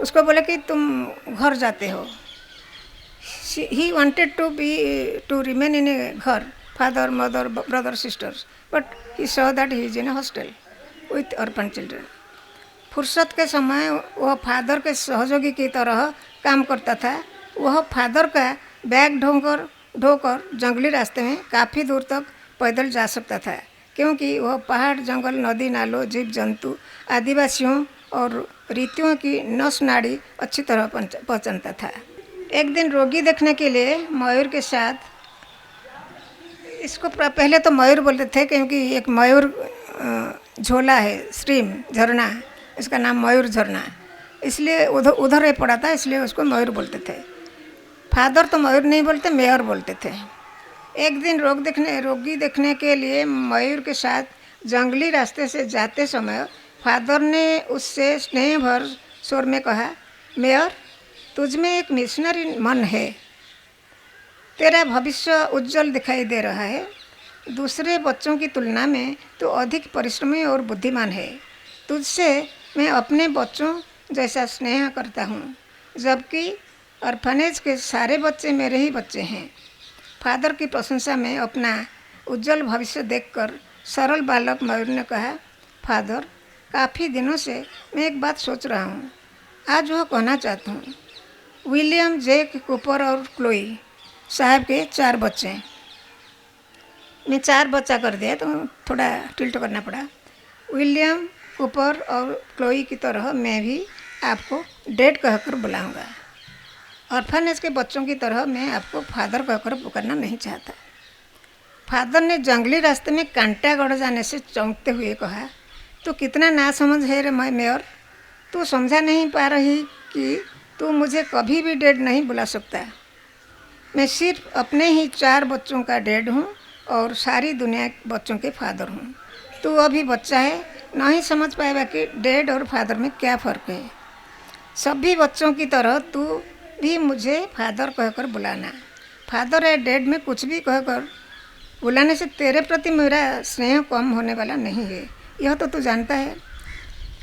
उसको बोले कि तुम घर जाते हो। He wanted to remain in a घर, father mother brother sisters, but he saw that he is in a hostel with orphan children. फुर्सत के समय वह फादर के सहयोगी की तरह काम करता था। वह फादर का बैग ढोकर जंगली रास्ते में काफ़ी दूर तक पैदल जा सकता था, क्योंकि वह पहाड़, जंगल, नदी, नालों, जीव जंतु, आदिवासियों और रीतियों की नस नाड़ी अच्छी तरह पहचानता था। एक दिन रोगी देखने के लिए मयूर के साथ, इसको पहले तो मयूर बोलते थे क्योंकि एक मयूर झोला है, स्ट्रीम, झरना, इसका नाम मयूर झरना, इसलिए उधर ही पड़ा था, इसलिए उसको मयूर बोलते थे। फादर तो मयूर नहीं बोलते, मेयर बोलते थे। एक दिन रोगी देखने के लिए मयूर के साथ जंगली रास्ते से जाते समय फादर ने उससे स्नेह भर स्वर में कहा, मेयर, तुझमें एक मिशनरी मन है, तेरा भविष्य उज्जवल दिखाई दे रहा है। दूसरे बच्चों की तुलना में तो अधिक परिश्रमी और बुद्धिमान है। तुझसे मैं अपने बच्चों जैसा स्नेह करता हूँ, जबकि ऑर्फनेज के सारे बच्चे मेरे ही बच्चे हैं। फादर की प्रशंसा में अपना उज्जवल भविष्य देखकर सरल बालक मयूर ने कहा, फादर, काफ़ी दिनों से मैं एक बात सोच रहा हूँ, आज वह कहना चाहता हूँ। विलियम, जैक, कूपर और क्लोई साहब के 4 बच्चे, मैं 4 बच्चा कर दिया तो थोड़ा टिल्ट करना पड़ा। विलियम, कूपर और क्लोई की तरह मैं भी आपको डैड कहकर बुलाऊंगा। ऑर्फनेज के बच्चों की तरह मैं आपको फादर कहकर पुकारना नहीं चाहता। फादर ने जंगली रास्ते में कांटा गड़ जाने से चौंकते हुए कहा, तू कितना नासमझ है रे मेयर, तू समझा नहीं पा रही कि तू मुझे कभी भी डैड नहीं बुला सकता। मैं सिर्फ अपने ही 4 बच्चों का डैड हूँ और सारी दुनिया के बच्चों के फादर हूँ। तू अभी बच्चा है, नहीं समझ पाएगा कि डैड और फादर में क्या फ़र्क है। सभी बच्चों की तरह तू भी मुझे फादर कहकर बुलाना। फादर या डैड में कुछ भी कहकर बुलाने से तेरे प्रति मेरा स्नेह कम होने वाला नहीं है, यह तो तू जानता है।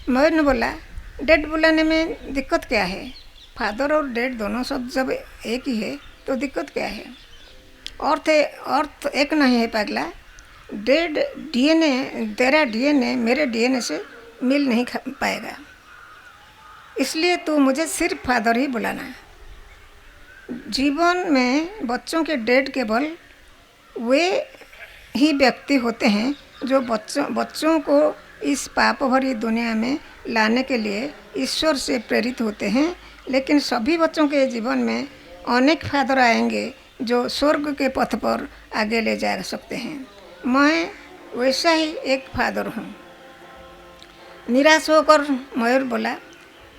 मयूर ने बोला, डैड बुलाने में दिक्कत क्या है? फादर और डैड दोनों शब्द जब एक ही है तो दिक्कत क्या है? अर्थ एक नहीं है पागला। डैड डीएनए, तेरा डीएनए मेरे डीएनए से मिल नहीं पाएगा, इसलिए तू मुझे सिर्फ फादर ही बुलाना। जीवन में बच्चों के डैड केवल वे ही व्यक्ति होते हैं जो बच्चों को इस पाप भरी दुनिया में लाने के लिए ईश्वर से प्रेरित होते हैं। लेकिन सभी बच्चों के जीवन में अनेक फादर आएंगे जो स्वर्ग के पथ पर आगे ले जा सकते हैं। मैं वैसा ही एक फादर हूँ। निराश होकर मयूर बोला,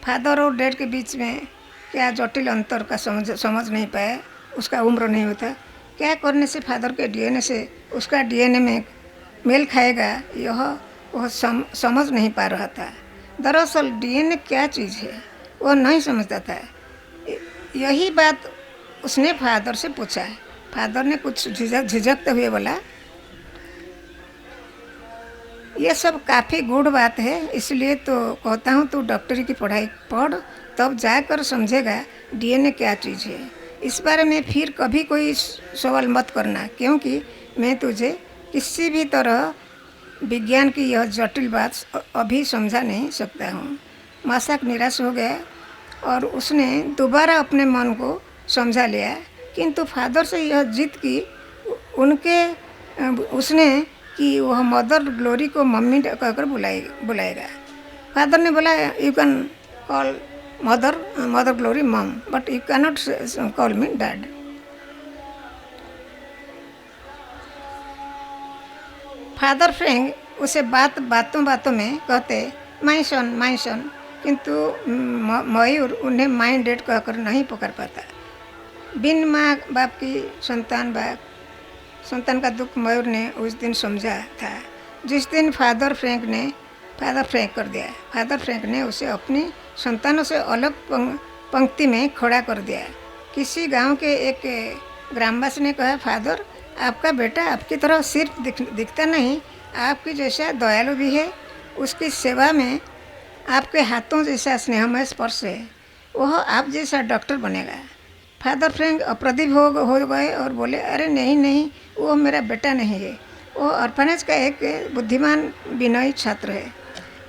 फादर और डैड के बीच में क्या जटिल अंतर का समझ नहीं पाया। उसका उम्र नहीं होता, क्या करने से फादर के डीएनए से उसका डीएनए में मेल खाएगा, यह वह समझ नहीं पा रहा था। दरअसल डीएनए क्या चीज़ है वह नहीं समझता था। यही बात उसने फादर से पूछा। फादर ने कुछ झिझकते हुए बोला, ये सब काफ़ी गूढ़ बात है, इसलिए तो कहता हूँ तू डॉक्टरी की पढ़ाई पढ़, तब जाकर समझेगा डीएनए क्या चीज़ है। इस बारे में फिर कभी कोई सवाल मत करना, क्योंकि मैं तुझे किसी भी तरह विज्ञान की यह जटिल बात अभी समझा नहीं सकता हूँ। मासाक निराश हो गया और उसने दोबारा अपने मन को समझा लिया, किंतु फादर से यह जिद की उसने कि वह मदर ग्लोरी को मम्मी कहकर बुलाएगा। फादर ने बोला, you can call mother Glory mum, but you can not call me dad. Father Frank उसे बातों में कहते माय सन, किंतु मयूर उन्हें माय डैड कहकर नहीं पुकार पाता। बिन माँ बाप की संतान का दुख मयूर ने उस दिन समझा था जिस दिन फादर फ्रैंक कर दिया। फादर फ्रैंक ने उसे अपनी संतानों से अलग पंक्ति में खड़ा कर दिया। किसी गांव के एक ग्रामवासी ने कहा, फादर आपका बेटा आपकी तरह सिर्फ दिखता नहीं, आपकी जैसा दयालु भी है। उसकी सेवा में आपके हाथों जैसा स्नेहमय स्पर्श है। वह आप जैसा डॉक्टर बनेगा। फादर फ्रैंक अप्रतिभ हो गए और बोले, अरे नहीं, वो मेरा बेटा नहीं है। वो ऑर्फनेज का एक बुद्धिमान विनयी छात्र है,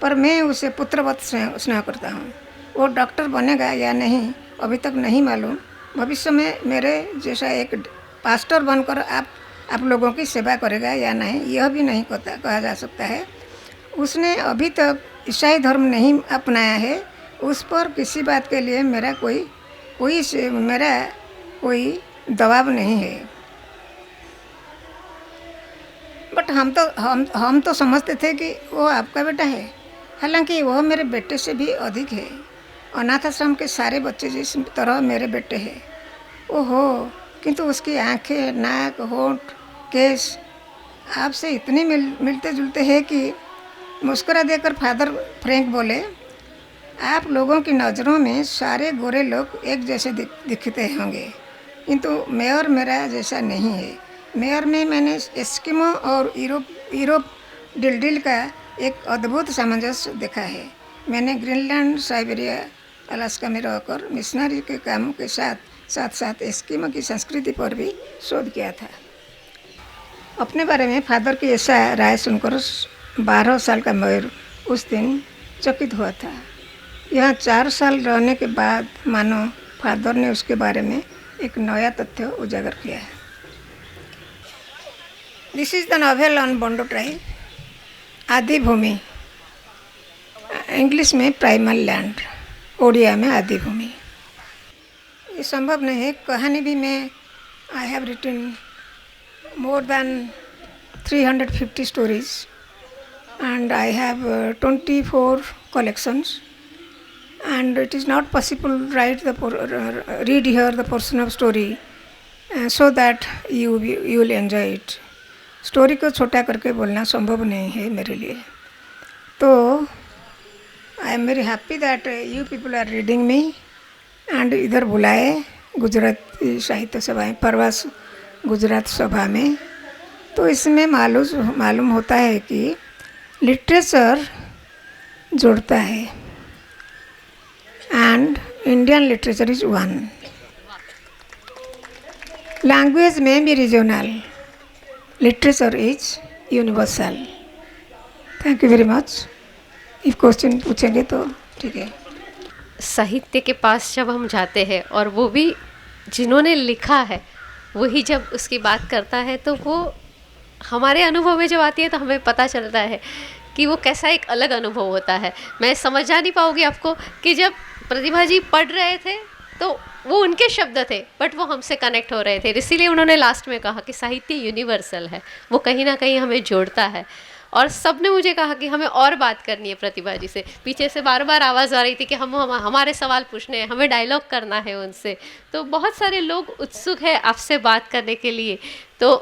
पर मैं उसे पुत्रवत स्नेह करता हूँ। वो डॉक्टर बनेगा या नहीं अभी तक नहीं मालूम। भविष्य में मेरे जैसा एक पास्टर बनकर आप लोगों की सेवा करेगा या नहीं, यह भी नहीं कहा जा सकता है। उसने अभी तक ईसाई धर्म नहीं अपनाया है। उस पर किसी बात के लिए मेरा कोई दबाव नहीं है। बट हम तो समझते थे कि वो आपका बेटा है, हालांकि वह मेरे बेटे से भी अधिक है। अनाथ आश्रम के सारे बच्चे जिस तरह मेरे बेटे हैं। ओहो, किंतु उसकी आंखें, नाक, होंठ, केस आपसे इतने मिलते जुलते हैं कि मुस्कुरा देकर फादर फ्रैंक बोले, आप लोगों की नज़रों में सारे गोरे लोग एक जैसे दिखते होंगे, किंतु मेयर मेरा जैसा नहीं है। मेयर में मैंने एस्किमो और यूरोप डिलडिल का एक अद्भुत सामंजस्य देखा है। मैंने ग्रीनलैंड, साइबेरिया, अलास्का में रहकर मिशनरी के काम के साथ एस्किमो की संस्कृति पर भी शोध किया था। अपने बारे में फादर की ऐसा राय सुनकर 12 साल का मयूर उस दिन चकित हुआ था। यहाँ 4 साल रहने के बाद मानो फादर ने उसके बारे में एक नया तथ्य उजागर किया है। This is the novel on बोंडो tribe, आदि भूमि, इंग्लिश में प्राइमल लैंड। ओडिया में आदि भूमि। ये संभव नहीं है। कहानी भी मैं I have written more than 350 stories and I have 24 collections, and it is not possible to read here the portion of story so that you will enjoy it. Story को छोटा करके बोलना संभव नहीं है मेरे लिए। तो I am very happy that you people are reading me and इधर बुलाए गुजराती साहित्य सभा परवास गुजरात सभा में। तो इसमें मालूम होता है कि लिटरेचर जोड़ता है and Indian literature is one. Language में भी regional, literature is universal. Thank you very much. If question पूछेंगे तो ठीक है। साहित्य के पास जब हम जाते हैं और वो भी जिन्होंने लिखा है वही जब उसकी बात करता है तो वो हमारे अनुभव में जब आती है तो हमें पता चलता है कि वो कैसा एक अलग अनुभव होता है। मैं समझा नहीं पाऊँगी आपको कि जब प्रतिभा जी पढ़ रहे थे तो वो उनके शब्द थे बट वो हमसे कनेक्ट हो रहे थे। इसीलिए उन्होंने लास्ट में कहा कि साहित्य यूनिवर्सल है, वो कहीं ना कहीं हमें जोड़ता है। और सब ने मुझे कहा कि हमें और बात करनी है प्रतिभा जी से। पीछे से बार बार आवाज़ आ रही थी कि हमारे सवाल पूछने हैं, हमें डायलॉग करना है उनसे। तो बहुत सारे लोग उत्सुक हैं आपसे बात करने के लिए। तो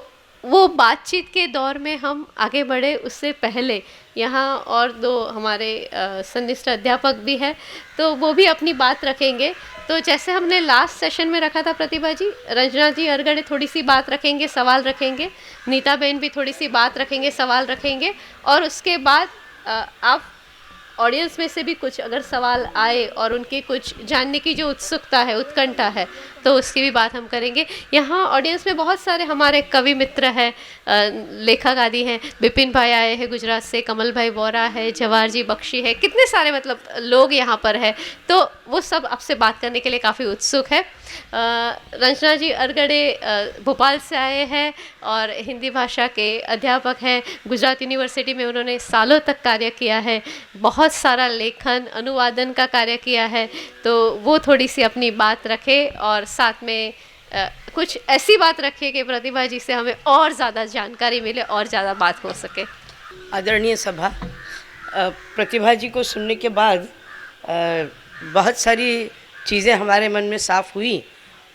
वो बातचीत के दौर में हम आगे बढ़े उससे पहले यहाँ और दो हमारे संनिष्ठ अध्यापक भी हैं तो वो भी अपनी बात रखेंगे। तो जैसे हमने लास्ट सेशन में रखा था प्रतिभा जी, रंजना जी अरगड़े थोड़ी सी बात रखेंगे, सवाल रखेंगे, नीता बहन भी थोड़ी सी बात रखेंगे, सवाल रखेंगे, और उसके बाद आप ऑडियंस में से भी कुछ अगर सवाल आए और उनकी कुछ जानने की जो उत्सुकता है, उत्कंठा है, तो उसकी भी बात हम करेंगे। यहाँ ऑडियंस में बहुत सारे हमारे कवि मित्र हैं, लेखक आदि हैं। विपिन भाई आए हैं गुजरात से, कमल भाई वोरा है, जवाहर जी बख्शी है, कितने सारे मतलब लोग यहाँ पर है। तो वो सब आपसे बात करने के लिए काफ़ी उत्सुक है। रंजना जी अरगड़े भोपाल से आए हैं और हिंदी भाषा के अध्यापक हैं। गुजरात यूनिवर्सिटी में उन्होंने सालों तक कार्य किया है, बहुत सारा लेखन अनुवादन का कार्य किया है। तो वो थोड़ी सी अपनी बात रखे और साथ में कुछ ऐसी बात रखिए कि प्रतिभा जी से हमें और ज़्यादा जानकारी मिले और ज़्यादा बात हो सके। आदरणीय सभा, प्रतिभा जी को सुनने के बाद बहुत सारी चीज़ें हमारे मन में साफ़ हुई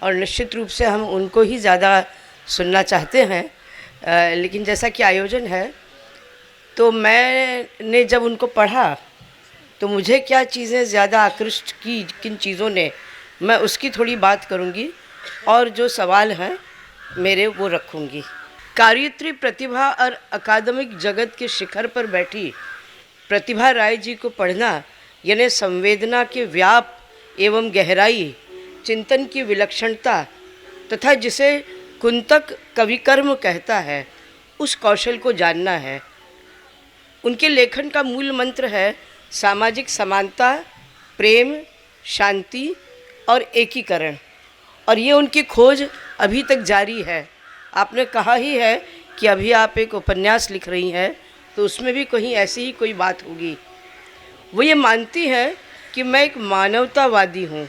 और निश्चित रूप से हम उनको ही ज़्यादा सुनना चाहते हैं। लेकिन जैसा कि आयोजन है तो मैंने जब उनको पढ़ा तो मुझे क्या चीज़ें ज़्यादा आकृष्ट की, किन चीज़ों ने, मैं उसकी थोड़ी बात करूँगी और जो सवाल हैं मेरे वो रखूँगी। कार्यत्री प्रतिभा और अकादमिक जगत के शिखर पर बैठी प्रतिभा राय जी को पढ़ना यानी संवेदना के व्याप एवं गहराई, चिंतन की विलक्षणता तथा जिसे कुंतक कविकर्म कहता है उस कौशल को जानना है। उनके लेखन का मूल मंत्र है सामाजिक समानता, प्रेम, शांति और एकीकरण, और ये उनकी खोज अभी तक जारी है। आपने कहा ही है कि अभी आप एक उपन्यास लिख रही हैं, तो उसमें भी कहीं ऐसी ही कोई बात होगी। वो ये मानती हैं कि मैं एक मानवतावादी हूँ।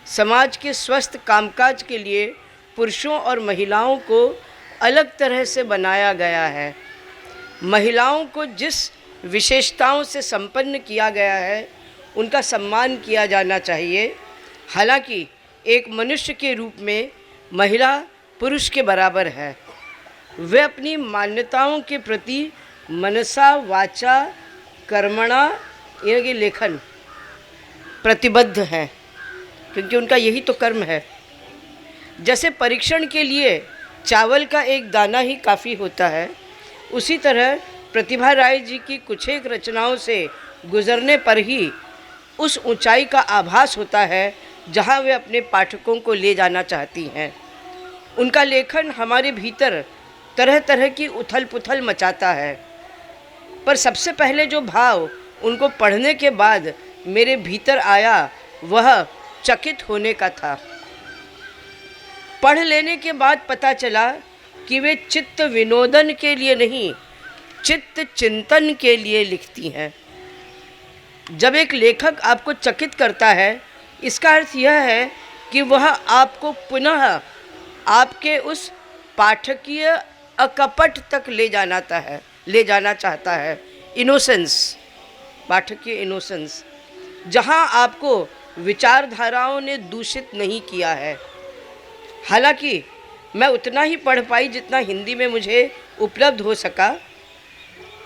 समाज के स्वस्थ कामकाज के लिए पुरुषों और महिलाओं को अलग तरह से बनाया गया है। महिलाओं को जिस विशेषताओं से संपन्न किया गया है उनका सम्मान किया जाना चाहिए। हालांकि एक मनुष्य के रूप में महिला पुरुष के बराबर है। वे अपनी मान्यताओं के प्रति मनसा वाचा कर्मणा यानी लेखन प्रतिबद्ध हैं, क्योंकि उनका यही तो कर्म है। जैसे परीक्षण के लिए चावल का एक दाना ही काफ़ी होता है, उसी तरह प्रतिभा राय जी की कुछ एक रचनाओं से गुजरने पर ही उस ऊंचाई का आभास होता है जहां वे अपने पाठकों को ले जाना चाहती हैं। उनका लेखन हमारे भीतर तरह तरह की उथल पुथल मचाता है, पर सबसे पहले जो भाव उनको पढ़ने के बाद मेरे भीतर आया वह चकित होने का था। पढ़ लेने के बाद पता चला कि वे चित्त विनोदन के लिए नहीं, चित्त चिंतन के लिए लिखती हैं। जब एक लेखक आपको चकित करता है, इसका अर्थ यह है कि वह आपको पुनः आपके उस पाठकीय अकपट तक ले जाना चाहता है। इनोसेंस, पाठकीय इनोसेंस, जहाँ आपको विचारधाराओं ने दूषित नहीं किया है। हालांकि मैं उतना ही पढ़ पाई जितना हिंदी में मुझे उपलब्ध हो सका।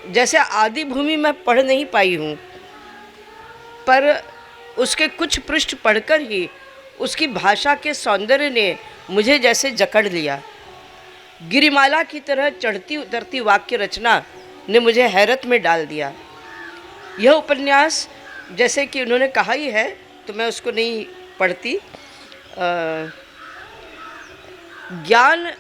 जैसे आदि भूमि मैं पढ़ नहीं पाई हूँ, पर उसके कुछ पृष्ठ पढ़कर ही उसकी भाषा के सौंदर्य ने मुझे जैसे जकड़ लिया। गिरिमाला की तरह चढ़ती उतरती वाक्य रचना ने मुझे हैरत में डाल दिया। यह उपन्यास, जैसे कि उन्होंने कहा ही है तो मैं उसको नहीं पढ़ती, ज्ञान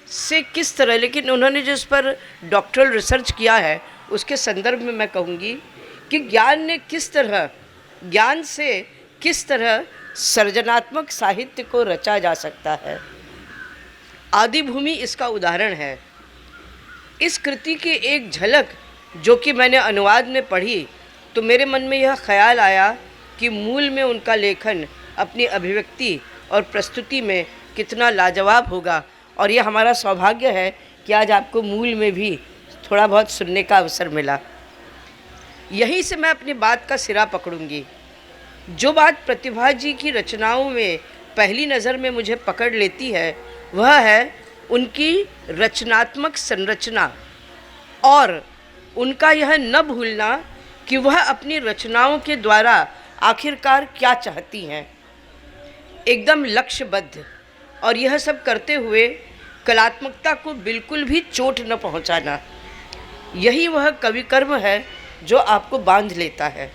से किस तरह, लेकिन उन्होंने जो इस पर डॉक्टरल रिसर्च किया है उसके संदर्भ में मैं कहूँगी कि ज्ञान से किस तरह सृजनात्मक साहित्य को रचा जा सकता है। आदि भूमि इसका उदाहरण है। इस कृति की एक झलक जो कि मैंने अनुवाद में पढ़ी तो मेरे मन में यह ख्याल आया कि मूल में उनका लेखन अपनी अभिव्यक्ति और प्रस्तुति में कितना लाजवाब होगा, और यह हमारा सौभाग्य है कि आज आपको मूल में भी थोड़ा बहुत सुनने का अवसर मिला। यहीं से मैं अपनी बात का सिरा पकड़ूंगी। जो बात प्रतिभा जी की रचनाओं में पहली नज़र में मुझे पकड़ लेती है वह है उनकी रचनात्मक संरचना और उनका यह न भूलना कि वह अपनी रचनाओं के द्वारा आखिरकार क्या चाहती हैं, एकदम लक्ष्यबद्ध, और यह सब करते हुए कलात्मकता को बिल्कुल भी चोट न पहुंचाना। यही वह कवि कर्म है जो आपको बांध लेता है।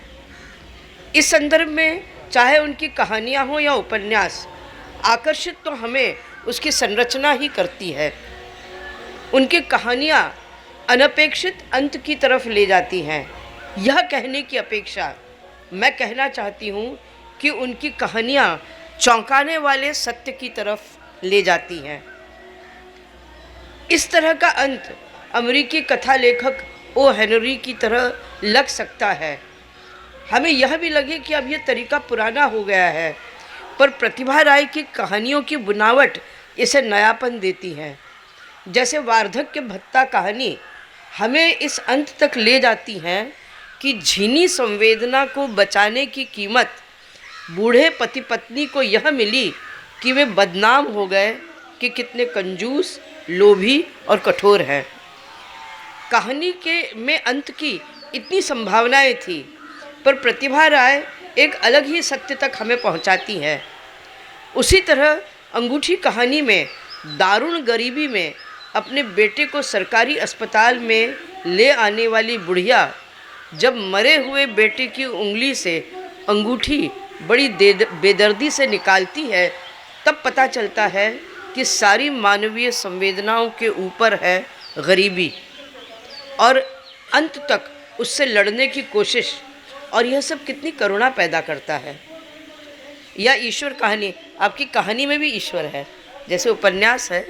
इस संदर्भ में चाहे उनकी कहानियाँ हों या उपन्यास, आकर्षित तो हमें उसकी संरचना ही करती है। उनकी कहानियाँ अनपेक्षित अंत की तरफ ले जाती हैं। यह कहने की अपेक्षा मैं कहना चाहती हूँ कि उनकी कहानियाँ चौंकाने वाले सत्य की तरफ ले जाती हैं। इस तरह का अंत अमेरिकी कथा लेखक ओ हेनरी की तरह लग सकता है। हमें यह भी लगे कि अब यह तरीका पुराना हो गया है, पर प्रतिभा राय की कहानियों की बुनावट इसे नयापन देती है। जैसे वार्धक्य भत्ता कहानी हमें इस अंत तक ले जाती हैं कि झीनी संवेदना को बचाने की कीमत बूढ़े पति पत्नी को यह मिली कि वे बदनाम हो गए कि कितने कंजूस, लोभी और कठोर हैं। कहानी के में अंत की इतनी संभावनाएं थी, पर प्रतिभा राय एक अलग ही सत्य तक हमें पहुंचाती है। उसी तरह अंगूठी कहानी में दारुण गरीबी में अपने बेटे को सरकारी अस्पताल में ले आने वाली बुढ़िया जब मरे हुए बेटे की उंगली से अंगूठी बड़ी बेदर्दी से निकालती है, तब पता चलता है कि सारी मानवीय संवेदनाओं के ऊपर है गरीबी, और अंत तक उससे लड़ने की कोशिश, और यह सब कितनी करुणा पैदा करता है। या ईश्वर कहानी, आपकी कहानी में भी ईश्वर है, जैसे उपन्यास है,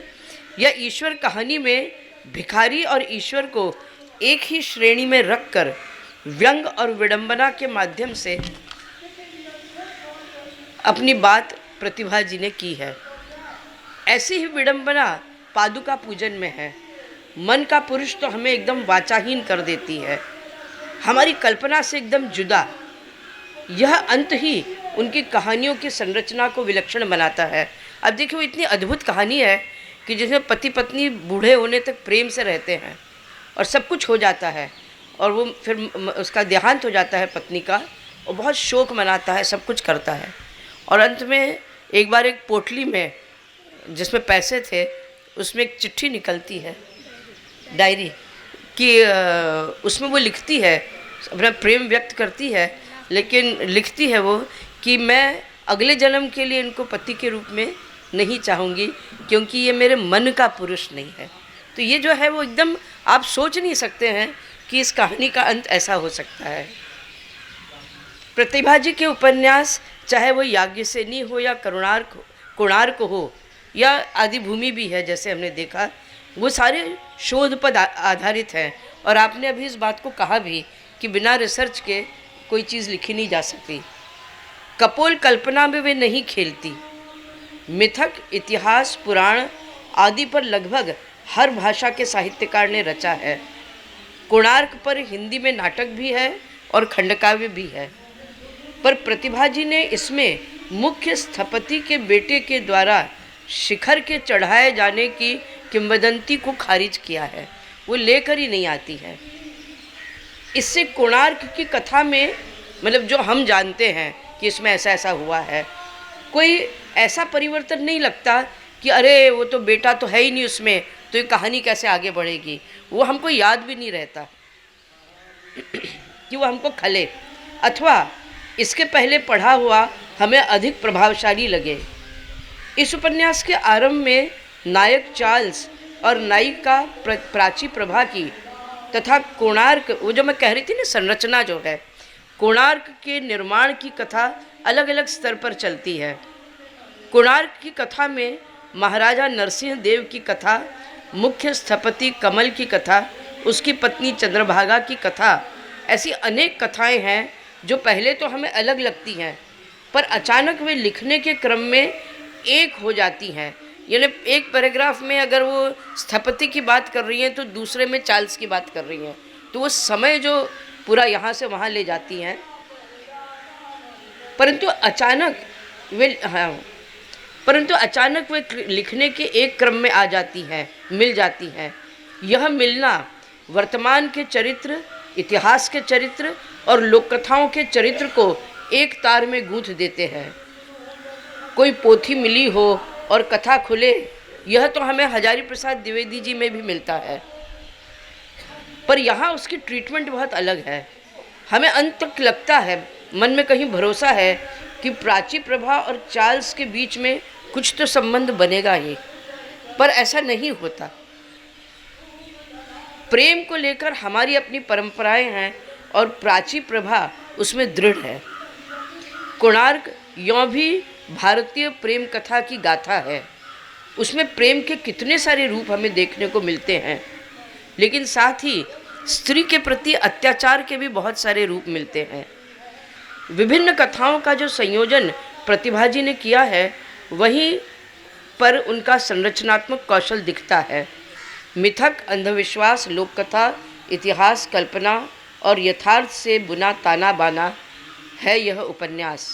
या ईश्वर कहानी में भिखारी और ईश्वर को एक ही श्रेणी में रखकर व्यंग और विडंबना के माध्यम से अपनी बात प्रतिभा जी ने की है। ऐसी ही विडंबना पादुका पूजन में है। मन का पुरुष तो हमें एकदम वाचाहीन कर देती है, हमारी कल्पना से एकदम जुदा। यह अंत ही उनकी कहानियों की संरचना को विलक्षण बनाता है। अब देखिए, वो इतनी अद्भुत कहानी है कि जिसमें पति पत्नी बूढ़े होने तक प्रेम से रहते हैं और सब कुछ हो जाता है, और वो फिर उसका देहांत हो जाता है पत्नी का, और बहुत शोक मनाता है, सब कुछ करता है, और अंत में एक बार एक पोटली में जिसमें पैसे थे उसमें एक चिट्ठी निकलती है, डायरी कि उसमें वो लिखती है, अपना प्रेम व्यक्त करती है, लेकिन लिखती है वो कि मैं अगले जन्म के लिए इनको पति के रूप में नहीं चाहूँगी, क्योंकि ये मेरे मन का पुरुष नहीं है। तो ये जो है वो एकदम आप सोच नहीं सकते हैं कि इस कहानी का अंत ऐसा हो सकता है। प्रतिभा जी के उपन्यास, चाहे वो याज्ञसेनी हो या कोणार्क हो या आदि भूमि भी है, जैसे हमने देखा, वो सारे शोध पर आधारित हैं। और आपने अभी इस बात को कहा भी कि बिना रिसर्च के कोई चीज़ लिखी नहीं जा सकती। कपोल कल्पना में वे नहीं खेलती। मिथक, इतिहास, पुराण आदि पर लगभग हर भाषा के साहित्यकार ने रचा है। कोणार्क पर हिंदी में नाटक भी है और खंडकाव्य भी है, पर प्रतिभा जी ने इसमें मुख्य स्थपति के बेटे के द्वारा शिखर के चढ़ाए जाने की किंवदंती को खारिज किया है, वो लेकर ही नहीं आती है। इससे कोणार्क की कथा में मतलब जो हम जानते हैं कि इसमें ऐसा ऐसा हुआ है, कोई ऐसा परिवर्तन नहीं लगता कि अरे वो तो बेटा तो है ही नहीं उसमें, तो ये कहानी कैसे आगे बढ़ेगी। वो हमको याद भी नहीं रहता कि वो हमको खले, अथवा इसके पहले पढ़ा हुआ हमें अधिक प्रभावशाली लगे। इस उपन्यास के आरंभ में नायक चार्ल्स और नायिका प्राची प्रभा की तथा कोणार्क, वो जो मैं कह रही थी ना संरचना जो है, कोणार्क के निर्माण की कथा अलग अलग स्तर पर चलती है। कोणार्क की कथा में महाराजा नरसिंह देव की कथा, मुख्य स्थपति कमल की कथा, उसकी पत्नी चंद्रभागा की कथा, ऐसी अनेक कथाएं हैं जो पहले तो हमें अलग लगती हैं, पर अचानक वे लिखने के क्रम में एक हो जाती हैं। यानी एक पैराग्राफ में अगर वो स्थपति की बात कर रही हैं तो दूसरे में चार्ल्स की बात कर रही हैं, तो वो समय जो पूरा यहाँ से वहाँ ले जाती हैं। परंतु अचानक वे लिखने के एक क्रम में आ जाती हैं, मिल जाती हैं। यह मिलना वर्तमान के चरित्र, इतिहास के चरित्र और लोककथाओं के चरित्र को एक तार में गूंथ देते हैं। कोई पोथी मिली हो और कथा खुले, यह तो हमें हजारी प्रसाद द्विवेदी जी में भी मिलता है, पर यहाँ उसकी ट्रीटमेंट बहुत अलग है। हमें अंत तक लगता है, मन में कहीं भरोसा है कि प्राची प्रभा और चार्ल्स के बीच में कुछ तो संबंध बनेगा ही, पर ऐसा नहीं होता। प्रेम को लेकर हमारी अपनी परंपराएं हैं और प्राची प्रभा उसमें दृढ़ है। कोणार्क यों भी भारतीय प्रेम कथा की गाथा है। उसमें प्रेम के कितने सारे रूप हमें देखने को मिलते हैं, लेकिन साथ ही स्त्री के प्रति अत्याचार के भी बहुत सारे रूप मिलते हैं। विभिन्न कथाओं का जो संयोजन प्रतिभा जी ने किया है, वहीं पर उनका संरचनात्मक कौशल दिखता है। मिथक, अंधविश्वास, लोककथा, इतिहास, कल्पना और यथार्थ से बुना ताना बाना है यह उपन्यास।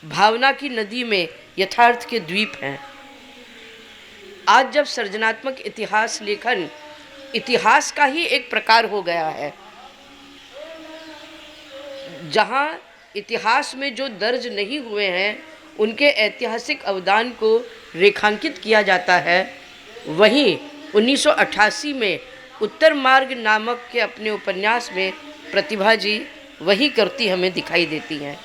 भावना की नदी में यथार्थ के द्वीप हैं। आज जब सृजनात्मक इतिहास लेखन इतिहास का ही एक प्रकार हो गया है, जहाँ इतिहास में जो दर्ज नहीं हुए हैं उनके ऐतिहासिक अवदान को रेखांकित किया जाता है, वहीं 1988 में उत्तर मार्ग नामक के अपने उपन्यास में प्रतिभा जी वही करती हमें दिखाई देती हैं।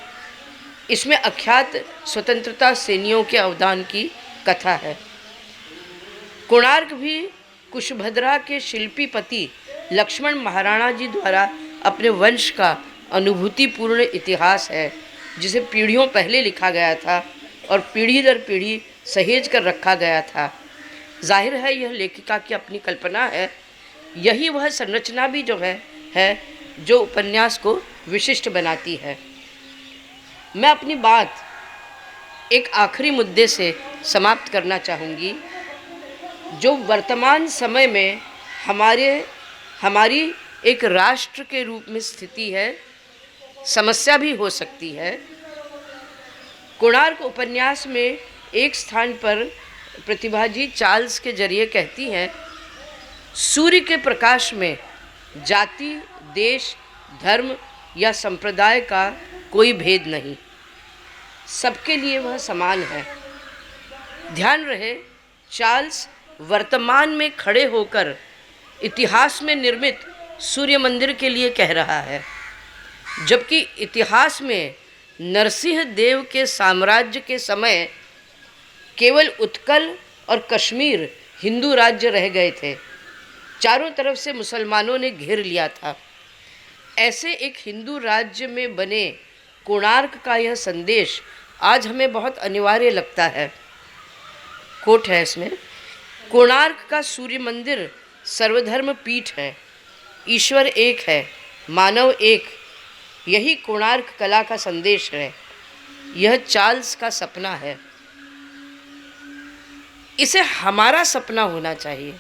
इसमें अख्यात स्वतंत्रता सेनियों के अवदान की कथा है। कोणार्क भी कुशभद्रा के शिल्पीपति लक्ष्मण महाराणा जी द्वारा अपने वंश का अनुभूतिपूर्ण इतिहास है, जिसे पीढ़ियों पहले लिखा गया था और पीढ़ी दर पीढ़ी सहेज कर रखा गया था। जाहिर है यह लेखिका की अपनी कल्पना है। यही वह संरचना भी जो है जो उपन्यास को विशिष्ट बनाती है। मैं अपनी बात एक आखिरी मुद्दे से समाप्त करना चाहूँगी, जो वर्तमान समय में हमारी एक राष्ट्र के रूप में स्थिति है, समस्या भी हो सकती है। कोणार्क उपन्यास में एक स्थान पर प्रतिभा जी चार्ल्स के जरिए कहती हैं, सूर्य के प्रकाश में जाति, देश, धर्म या संप्रदाय का कोई भेद नहीं, सबके लिए वह समान है। ध्यान रहे, चार्ल्स वर्तमान में खड़े होकर इतिहास में निर्मित सूर्य मंदिर के लिए कह रहा है, जबकि इतिहास में नरसिंह देव के साम्राज्य के समय केवल उत्कल और कश्मीर हिंदू राज्य रह गए थे, चारों तरफ से मुसलमानों ने घेर लिया था। ऐसे एक हिंदू राज्य में बने कोणार्क का यह संदेश आज हमें बहुत अनिवार्य लगता है। कोट है इसमें, कोणार्क का सूर्य मंदिर सर्वधर्म पीठ है, ईश्वर एक है, मानव एक, यही कोणार्क कला का संदेश है, यह चार्ल्स का सपना है। इसे हमारा सपना होना चाहिए।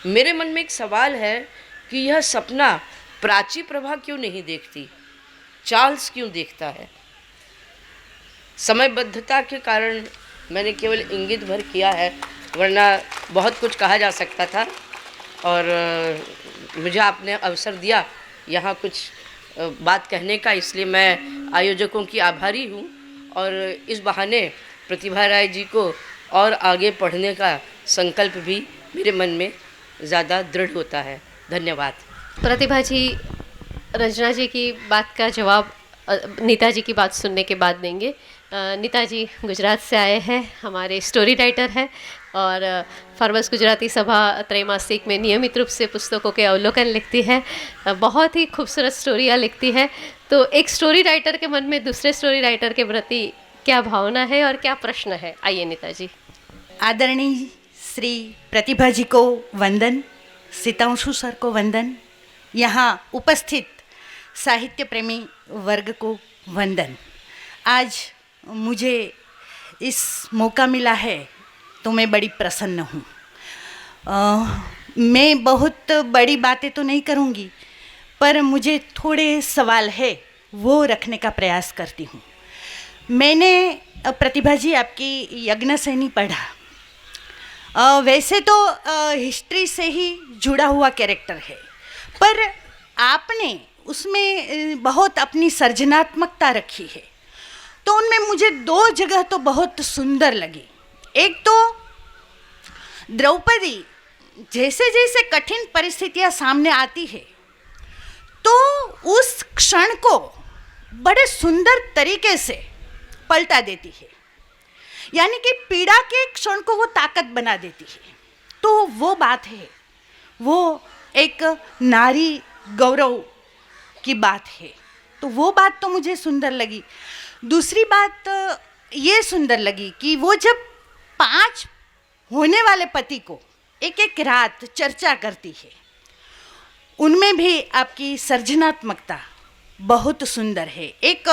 मेरे मन में एक सवाल है कि यह सपना प्राची प्रभा क्यों नहीं देखती, चार्ल्स क्यों देखता है? समयबद्धता के कारण मैंने केवल इंगित भर किया है, वरना बहुत कुछ कहा जा सकता था। और मुझे आपने अवसर दिया यहाँ कुछ बात कहने का, इसलिए मैं आयोजकों की आभारी हूँ। और इस बहाने प्रतिभा राय जी को और आगे पढ़ने का संकल्प भी मेरे मन में ज़्यादा दृढ़ होता है। धन्यवाद। प्रतिभा जी, रंजना जी की बात का जवाब नीता जी की बात सुनने के बाद देंगे। नीता जी गुजरात से आए हैं, हमारे स्टोरी राइटर हैं और फार्मर्स गुजराती सभा त्रैमासिक में नियमित रूप से पुस्तकों के अवलोकन लिखती है, बहुत ही खूबसूरत स्टोरियाँ लिखती है। तो एक स्टोरी राइटर के मन में दूसरे स्टोरी राइटर के प्रति क्या भावना है और क्या प्रश्न है? आइए नीता जी। आदरणीय श्री प्रतिभा जी को वंदन, सीतांशु सर को वंदन, यहाँ उपस्थित साहित्य प्रेमी वर्ग को वंदन। आज मुझे इस मौका मिला है तो मैं बड़ी प्रसन्न हूँ। मैं बहुत बड़ी बातें तो नहीं करूँगी, पर मुझे थोड़े सवाल है वो रखने का प्रयास करती हूँ। मैंने प्रतिभा जी आपकी यज्ञसेनी पढ़ा। वैसे तो हिस्ट्री से ही जुड़ा हुआ कैरेक्टर है, पर आपने उसमें बहुत अपनी सृजनात्मकता रखी है। तो उनमें मुझे दो जगह तो बहुत सुंदर लगी। एक तो द्रौपदी जैसे जैसे कठिन परिस्थितियां सामने आती है तो उस क्षण को बड़े सुंदर तरीके से पलटा देती है, यानी कि पीड़ा के क्षण को वो ताकत बना देती है। तो वो बात है, वो एक नारी गौरव की बात है। तो वो बात तो मुझे सुंदर लगी। दूसरी बात ये सुंदर लगी कि वो जब 5 होने वाले पति को एक एक रात चर्चा करती है, उनमें भी आपकी सृजनात्मकता बहुत सुंदर है। एक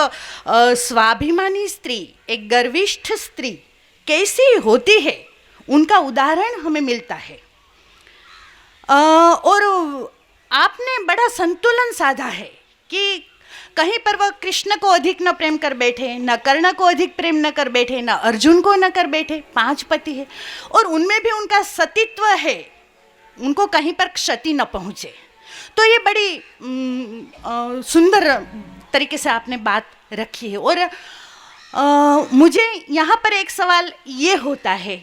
स्वाभिमानी स्त्री, एक गर्विष्ठ स्त्री कैसी होती है, उनका उदाहरण हमें मिलता है। और आपने बड़ा संतुलन साधा है कि कहीं पर वह कृष्ण को अधिक न प्रेम कर बैठे, न कर्ण को अधिक प्रेम न कर बैठे, न अर्जुन को न कर बैठे। 5 पति है और उनमें भी उनका सतीत्व है, उनको कहीं पर क्षति न पहुँचे। तो ये बड़ी सुंदर तरीके से आपने बात रखी है। और मुझे यहाँ पर एक सवाल ये होता है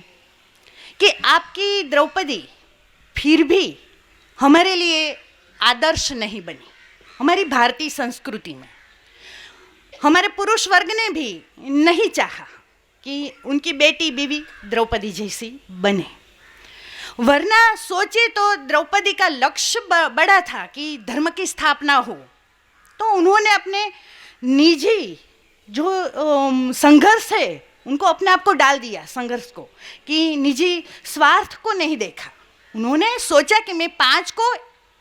कि आपकी द्रौपदी फिर भी हमारे लिए आदर्श नहीं बनी। हमारी भारतीय संस्कृति में हमारे पुरुष वर्ग ने भी नहीं चाहा कि उनकी बेटी बीवी द्रौपदी जैसी बने, वरना सोचे तो द्रौपदी का लक्ष्य बड़ा था कि धर्म की स्थापना हो। तो उन्होंने अपने निजी जो संघर्ष है उनको अपने आप को डाल दिया संघर्ष को, कि निजी स्वार्थ को नहीं देखा। उन्होंने सोचा कि मैं 5 को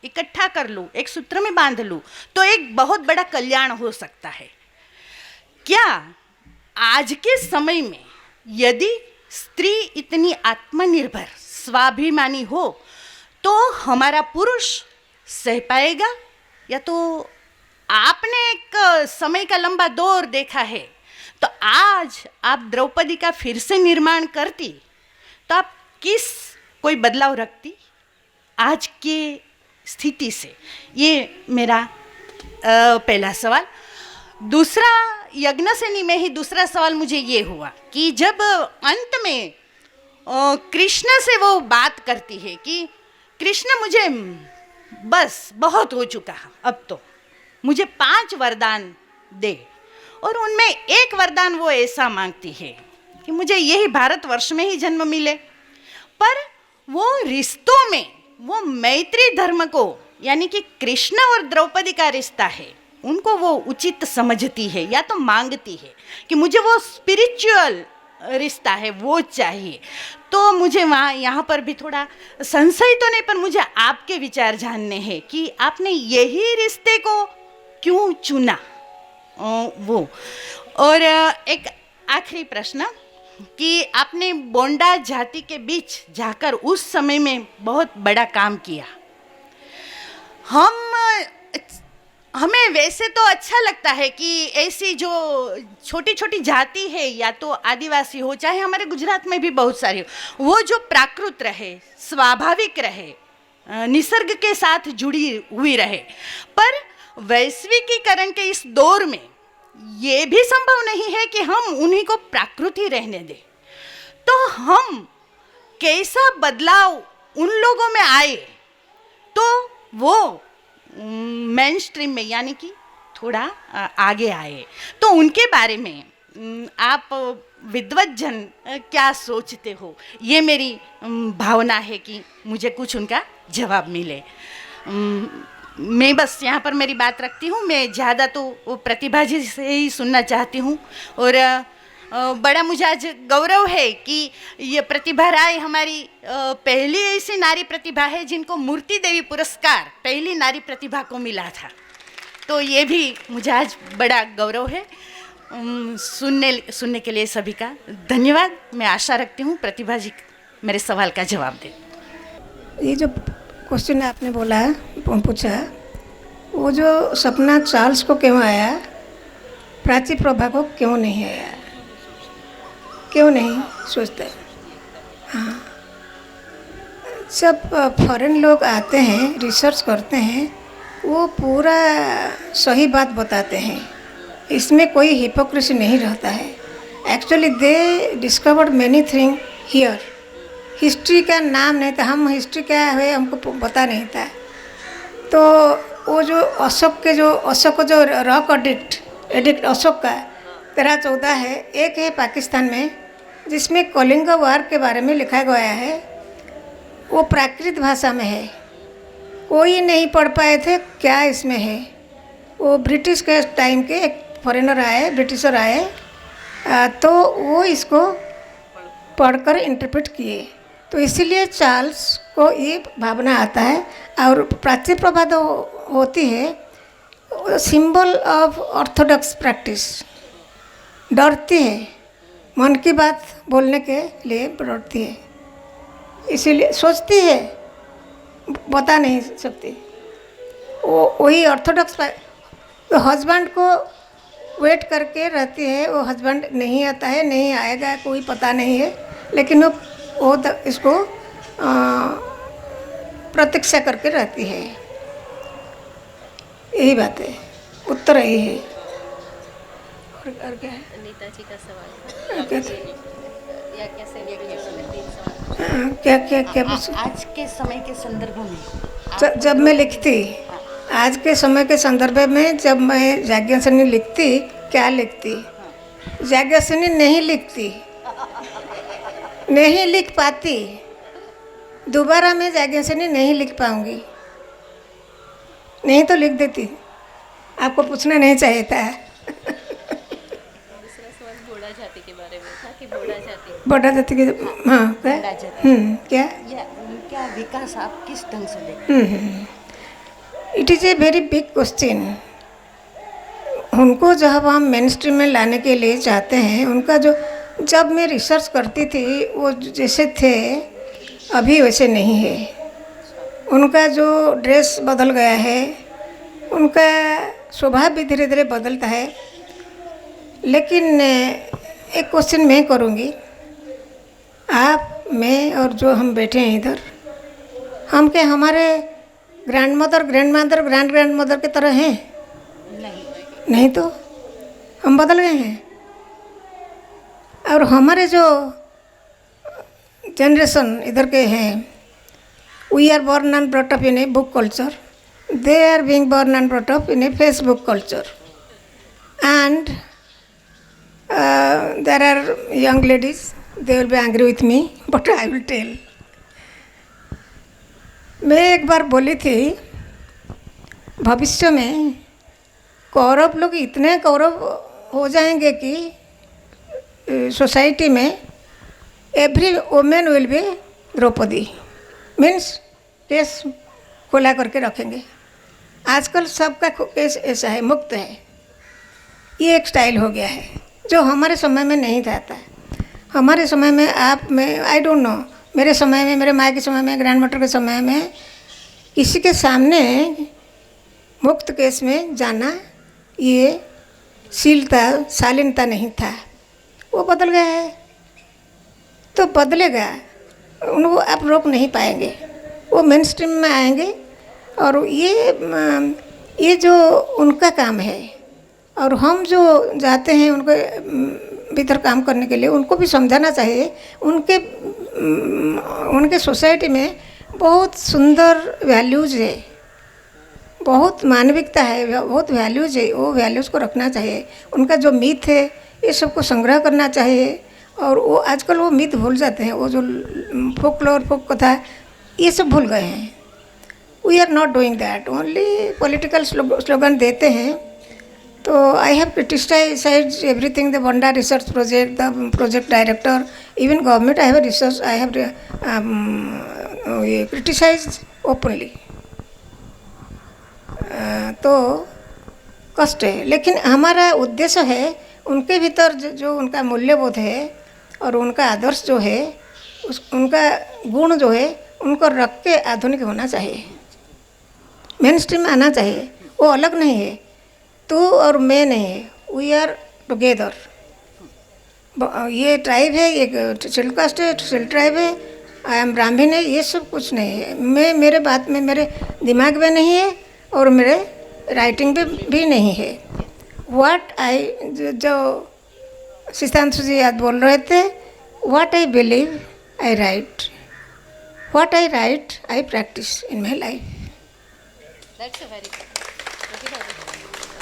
इकट्ठा कर लूँ, एक सूत्र में बांध लूँ तो एक बहुत बड़ा कल्याण हो सकता है। क्या आज के समय में यदि स्त्री इतनी आत्मनिर्भर स्वाभिमानी हो तो हमारा पुरुष सह पाएगा? या तो आपने एक समय का लंबा दौर देखा है, तो आज आप द्रौपदी का फिर से निर्माण करती तो आप किस कोई बदलाव रखती आज के स्थिति से? ये मेरा पहला सवाल। दूसरा, यज्ञसेनी में ही दूसरा सवाल मुझे ये हुआ कि जब अंत में कृष्ण से वो बात करती है कि कृष्ण मुझे बस बहुत हो चुका है, अब तो मुझे 5 वरदान दे। और उनमें एक वरदान वो ऐसा मांगती है कि मुझे यही भारतवर्ष में ही जन्म मिले, पर वो रिश्तों में वो मैत्री धर्म को, यानी कि कृष्ण और द्रौपदी का रिश्ता है, उनको वो उचित समझती है या तो मांगती है कि मुझे वो स्पिरिचुअल रिश्ता है वो चाहिए। तो मुझे वहाँ यहाँ पर भी थोड़ा संशय तो नहीं, पर मुझे आपके विचार जानने हैं कि आपने यही रिश्ते को क्यों चुना, वो। और एक आखिरी प्रश्न कि आपने बोंडा जाति के बीच जाकर उस समय में बहुत बड़ा काम किया। हमें वैसे तो अच्छा लगता है कि ऐसी जो छोटी छोटी जाति है, या तो आदिवासी हो चाहे हमारे गुजरात में भी बहुत सारी हो, वो जो प्राकृत रहे, स्वाभाविक रहे, निसर्ग के साथ जुड़ी हुई रहे। पर वैश्विकीकरण के इस दौर में ये भी संभव नहीं है कि हम उन्हीं को प्राकृति रहने दें। तो हम कैसा बदलाव उन लोगों में आए तो वो मेन स्ट्रीम में, यानी कि थोड़ा आगे आए। तो उनके बारे में आप विद्वत जन क्या सोचते हो? ये मेरी भावना है कि मुझे कुछ उनका जवाब मिले। मैं बस यहाँ पर मेरी बात रखती हूँ। मैं ज़्यादा तो वो प्रतिभा जी से ही सुनना चाहती हूँ। और बड़ा मुझे आज गौरव है कि ये प्रतिभा राय हमारी पहली ऐसी नारी प्रतिभा है जिनको मूर्ति देवी पुरस्कार पहली नारी प्रतिभा को मिला था। तो ये भी मुझे आज बड़ा गौरव है। सुनने के लिए सभी का धन्यवाद। मैं आशा रखती हूँ प्रतिभा जी मेरे सवाल का जवाब दें। ये जो क्वेश्चन आपने बोला, पूछा, वो जो सपना चार्ल्स को क्यों आया, प्राची प्रभा को क्यों नहीं आया, क्यों नहीं सोचते? हाँ, जब फॉरेन लोग आते हैं, रिसर्च करते हैं, वो पूरा सही बात बताते हैं, इसमें कोई हिपोक्रेसी नहीं रहता है। Actually they discovered many thing here. History का नाम नहीं था, हम हिस्ट्री क्या है हमको पता नहीं था। तो वो जो अशोक को जो रॉक एडिक्ट अशोक का 1314 है, एक है पाकिस्तान में जिसमें कलिंग वार के बारे में लिखा गया है। वो प्राकृत भाषा में है, कोई नहीं पढ़ पाए थे क्या इसमें है। वो ब्रिटिश के टाइम के एक फॉरेनर आए, ब्रिटिशर आए, तो वो इसको पढ़कर इंटरप्रेट किए। तो इसीलिए चार्ल्स को ये भावना आता है। और प्राची प्रभा तो होती है सिंबल ऑफ ऑर्थोडॉक्स प्रैक्टिस। डरती है, मन की बात बोलने के लिए डरती है, इसीलिए सोचती है, बता नहीं सकती। वो वही ऑर्थोडॉक्स। तो हस्बैंड को वेट करके रहती है, वो हस्बैंड नहीं आता है, नहीं आएगा, कोई पता नहीं है, लेकिन वो इसको प्रतीक्षा करके रहती है। यही बात है, उत्तर यही है। और क्या है? अनीता जी का सवाल क्या क्या क्या पूछा? आज के समय के संदर्भ में जब मैं लिखती, आज के समय के संदर्भ में जब मैं याज्ञसेनी लिखती, क्या लिखती? याज्ञसेनी नहीं लिखती, नहीं लिख पाती। दोबारा मैं याज्ञसेनी नहीं लिख पाऊंगी, नहीं तो लिख देती। आपको पूछना नहीं चाहिए था। दूसरा सवाल बोड़ा जाति के बारे में था कि बोड़ा जाति बड़ा जाति के, हाँ क्या? बोड़ा जाति। क्या? या उनका विकास आप किस ढंग से देखते हैं? It is a very big question. उनको जब हम मेन स्ट्रीम में लाने के लिए चाहते हैं, उनका जो जब मैं रिसर्च करती थी वो जैसे थे अभी वैसे नहीं है। उनका जो ड्रेस बदल गया है, उनका स्वभाव भी धीरे धीरे बदलता है। लेकिन एक क्वेश्चन मैं करूँगी, आप, मैं और जो हम बैठे हैं इधर, हम क्या हमारे ग्रैंड मदर, ग्रैंड मदर की तरह हैं? नहीं तो हम बदल गए हैं। और हमारे जो जनरेशन इधर के हैं, we are born and brought up in a book culture, they are being born and brought up in a Facebook culture, and there are young ladies, they will be angry with me, but I will tell. मैं एक बार बोली थी, भविष्य में कौरव लोग इतने कौरव हो जाएंगे कि सोसाइटी में every women will be Draupadi, means केस खोला करके रखेंगे। आजकल सबका केस ऐसा है, मुक्त है। ये एक स्टाइल हो गया है जो हमारे समय में नहीं था। हमारे समय में आप में आई डोंट नो, मेरे समय में, मेरे माँ के समय में, ग्रैंड मटर के समय में किसी के सामने मुक्त केस में जाना ये शालीनता नहीं था। वो बदल गया है तो बदलेगा, उनको आप रोक नहीं पाएंगे, वो मेन स्ट्रीम में आएंगे। और ये जो उनका काम है और हम जो जाते हैं उनके भीतर काम करने के लिए, उनको भी समझाना चाहिए। उनके सोसाइटी में बहुत सुंदर वैल्यूज़ है, बहुत मानविकता है, बहुत वैल्यूज़ है, वो वैल्यूज़ को रखना चाहिए। उनका जो मिथ है ये सबको संग्रह करना चाहिए। और वो आजकल वो मिथ भूल जाते हैं, वो जो फोकलोर, फोक कथा, ये सब भूल गए हैं। We are not doing that, only political slogan देते हैं। तो I have criticise everything, the Banda research project, the project director, even government I have criticise openly. तो कष्ट है, लेकिन हमारा उद्देश्य है उनके भीतर जो उनका मूल्यबोध है और उनका आदर्श जो है, उनका गुण जो है, उनको रख के आधुनिक होना चाहिए, मेन स्ट्रीम में आना चाहिए। वो अलग नहीं है, तू और मैं नहीं है, वी आर टुगेदर। ये ट्राइब है, एक शेड्यूल कास्ट है, शेड्यूल ट्राइब है, आई एम ब्राह्मण है, ये सब कुछ नहीं है। मैं मेरे बात में, मेरे दिमाग में नहीं है और मेरे राइटिंग पे भी नहीं है। व्हाट आई, जो सिद्धांशु जी आज बोल रहे थे, what I believe I right, what I right I practice in my life. That's a very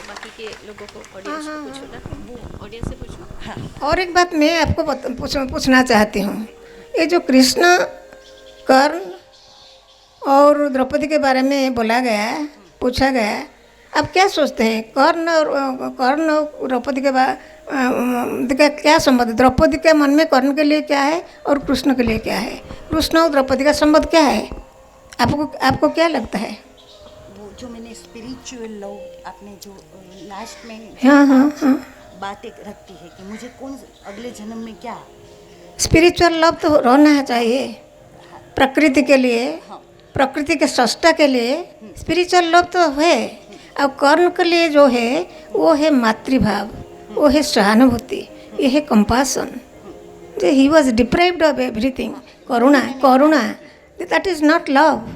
बाकी के लोगों को ऑडियंस को पूछो ना, वो ऑडियंस से पूछो। हाँ। और एक बात मैं आपको पूछना चाहती हूँ, ये जो कृष्ण, कर्ण और द्रौपदी के बारे में बोला गया, पूछा गया, आप क्या सोचते हैं? कर्ण और द्रौपदी का क्या संबंध? द्रौपदी के मन में कर्ण के लिए क्या है और कृष्ण के लिए क्या है? कृष्ण और द्रौपदी का संबंध क्या है? आपको क्या लगता है? वो जो मैंने स्पिरिचुअल लव, आपने जो लास्ट में हाँ बातें रखती है कि मुझे कौन अगले जन्म में क्या, स्पिरिचुअल लव तो रहना चाहिए प्रकृति के लिए, प्रकृति के सृष्टा के लिए स्पिरिचुअल लव तो है। अब कर्ण के लिए जो है वो है मातृभाव, वो है सहानुभूति, ये है compassion. He was deprived of everything, करुणा, दैट इज़ नॉट लव।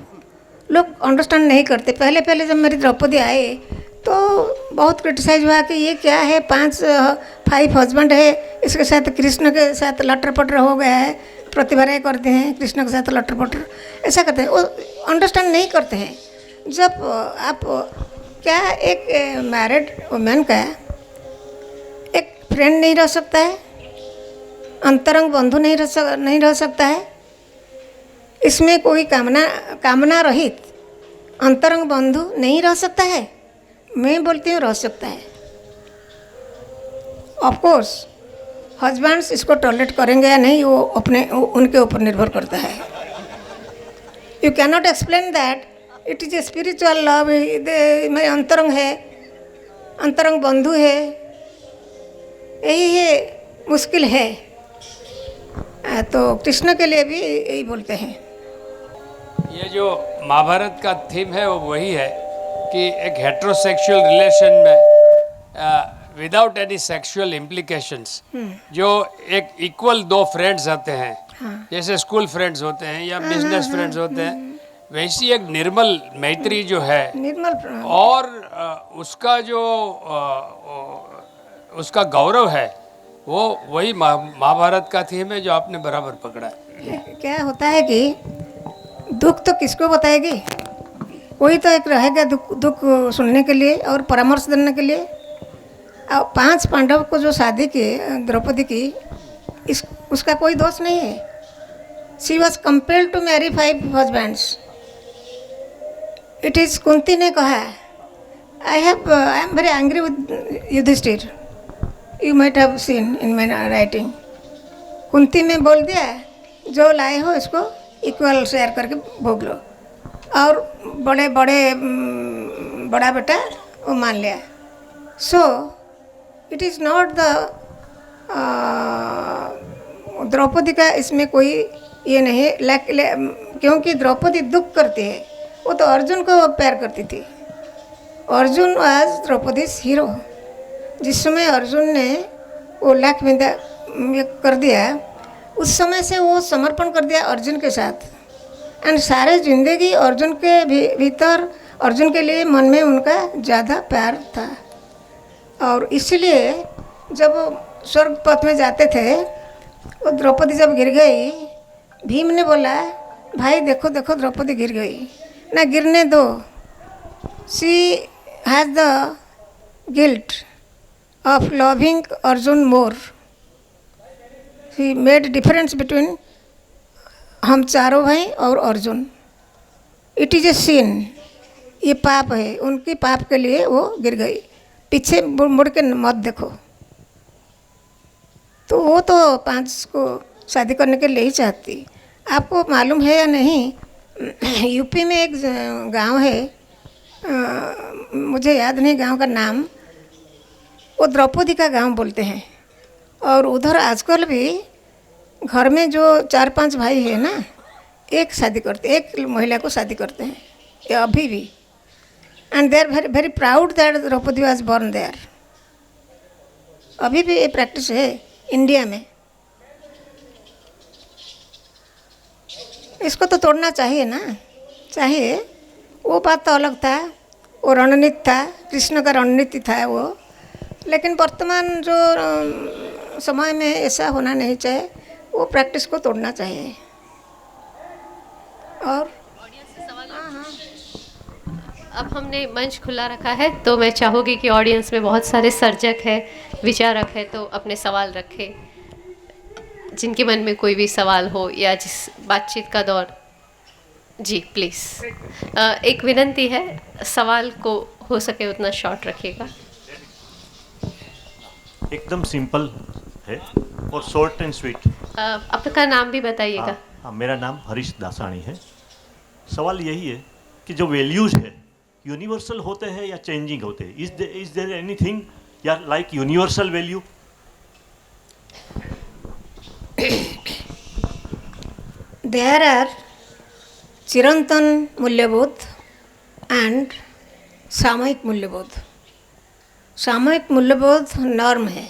लोग अंडरस्टैंड नहीं करते। पहले जब मेरी द्रौपदी आए तो बहुत क्रिटिसाइज हुआ कि ये क्या है, 5 हस्बैंड है, इसके साथ कृष्ण के साथ लटर पटर हो गया है, प्रतिभा राय करते हैं कृष्ण के साथ लटर पटर, ऐसा करते हैं। वो अंडरस्टैंड नहीं करते हैं। जब आप क्या एक मैरिड वुमेन का एक फ्रेंड नहीं रह सकता है, अंतरंग बंधु नहीं रह सकता है, इसमें कोई कामना रहित अंतरंग बंधु नहीं रह सकता है? मैं बोलती हूँ रह सकता है। ऑफ कोर्स हस्बैंड्स इसको टॉलरेट करेंगे या नहीं, वो उनके ऊपर निर्भर करता है। You can not explain that it is a spiritual love. मैं अंतरंग है, अंतरंग बंधु है, यही है, मुश्किल है। तो कृष्ण के लिए भी यही बोलते हैं। ये जो महाभारत का थीम है वो वही है कि एक हेट्रोसेक्सुअल रिलेशन में विदाउट एनी सेक्सुअल इम्प्लीकेशंस, जो एक इक्वल दो फ्रेंड्स होते हैं, जैसे स्कूल फ्रेंड्स होते हैं या बिजनेस फ्रेंड्स होते हैं, वैसी एक निर्मल मैत्री जो है, निर्मल और उसका जो उसका गौरव है, वो वही महाभारत का थीम है जो आपने बराबर पकड़ा है। क्या होता है कि दुख तो किसको बताएगी? कोई तो एक रहेगा दुख सुनने के लिए और परामर्श देने के लिए। और 5 पांडव को जो शादी की द्रौपदी की, उसका कोई दोष नहीं है। She was compelled to marry 5 husbands. It is Kunti ने कहा, I am very angry with Yudhishthir, you might have seen in my writing. Kunti ने बोल दिया, जो लाए हो इसको इक्वल शेयर करके भोग लो। और बड़े बड़े बड़ा बेटा वो मान लिया. So it is not the Draupadi का इसमें कोई ये नहीं है, क्योंकि द्रौपदी दुख करती है. वो तो अर्जुन को प्यार करती थी. Arjun was Draupadi's hero. जिस समय अर्जुन ने वो लाख विद्या कर दिया, उस समय से वो समर्पण कर दिया अर्जुन के साथ. एंड सारे जिंदगी अर्जुन के भीतर अर्जुन के लिए मन में उनका ज़्यादा प्यार था. और इसलिए जब स्वर्ग पथ में जाते थे, वो द्रौपदी जब गिर गई, भीम ने बोला भाई देखो देखो द्रौपदी गिर गई, ना गिरने दो. She has the guilt of loving Arjun more. She made difference between हम चारों भाई और अर्जुन. इट इज़ ए सिन. ये पाप है. उनकी पाप के लिए वो गिर गई. पीछे मुड़ के मत देखो. तो वो तो 5 को शादी करने के लिए ही चाहती. आपको मालूम है या नहीं, यूपी में एक गांव है, मुझे याद नहीं गांव का नाम, वो द्रौपदी का गांव बोलते हैं. और उधर आजकल भी घर में जो 4-5 भाई है ना, एक शादी करते, एक महिला को शादी करते हैं, ये अभी भी. And they are very very proud that Draupadi was born there. अभी भी ये प्रैक्टिस है इंडिया में. इसको तो तोड़ना चाहिए ना, चाहिए. वो बात तो अलग था, वो रणनीति था, कृष्ण का रणनीति था वो. लेकिन वर्तमान जो समय में ऐसा होना नहीं चाहिए. वो प्रैक्टिस को तोड़ना चाहिए. और अब हमने मंच खुला रखा है, तो मैं चाहूँगी कि ऑडियंस में बहुत सारे सर्जक हैं, विचारक हैं, तो अपने सवाल रखें. जिनके मन में कोई भी सवाल हो या जिस बातचीत का दौर. जी प्लीज़. एक विनंती है, सवाल को हो सके उतना शॉर्ट रखिएगा. एकदम सिंपल है और शॉर्ट एंड स्वीट. आपका नाम भी बताइएगा. हाँ, मेरा नाम हरीश दासानी है. सवाल यही है कि जो वैल्यूज़ है यूनिवर्सल होते हैं या चेंजिंग होते हैं? इज देयर एनीथिंग या like universal value? There are चिरंतन मूल्यबोध एंड सामयिक मूल्यबोध. सामयिक मूल्यबोध नॉर्म है,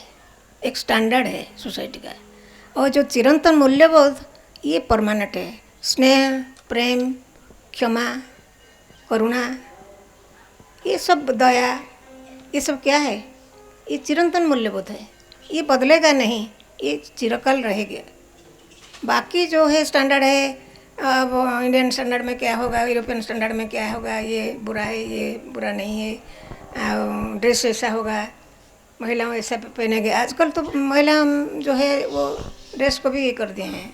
एक स्टैंडर्ड है सोसाइटी का. और जो चिरंतन मूल्यबोध ये परमानेंट है. स्नेह, प्रेम, क्षमा, करुणा, ये सब, दया, ये सब क्या है? ये चिरंतन मूल्यबोध है. ये बदलेगा नहीं, ये चिरकाल रहेगा. बाकी जो है स्टैंडर्ड है, अब इंडियन स्टैंडर्ड में क्या होगा, यूरोपियन स्टैंडर्ड में क्या होगा, ये बुरा है, ये बुरा नहीं है, ड्रेस ऐसा होगा, महिलाओं ऐसा पहनेंगे. आजकल तो महिला जो है वो ड्रेस को भी ये कर दिए हैं.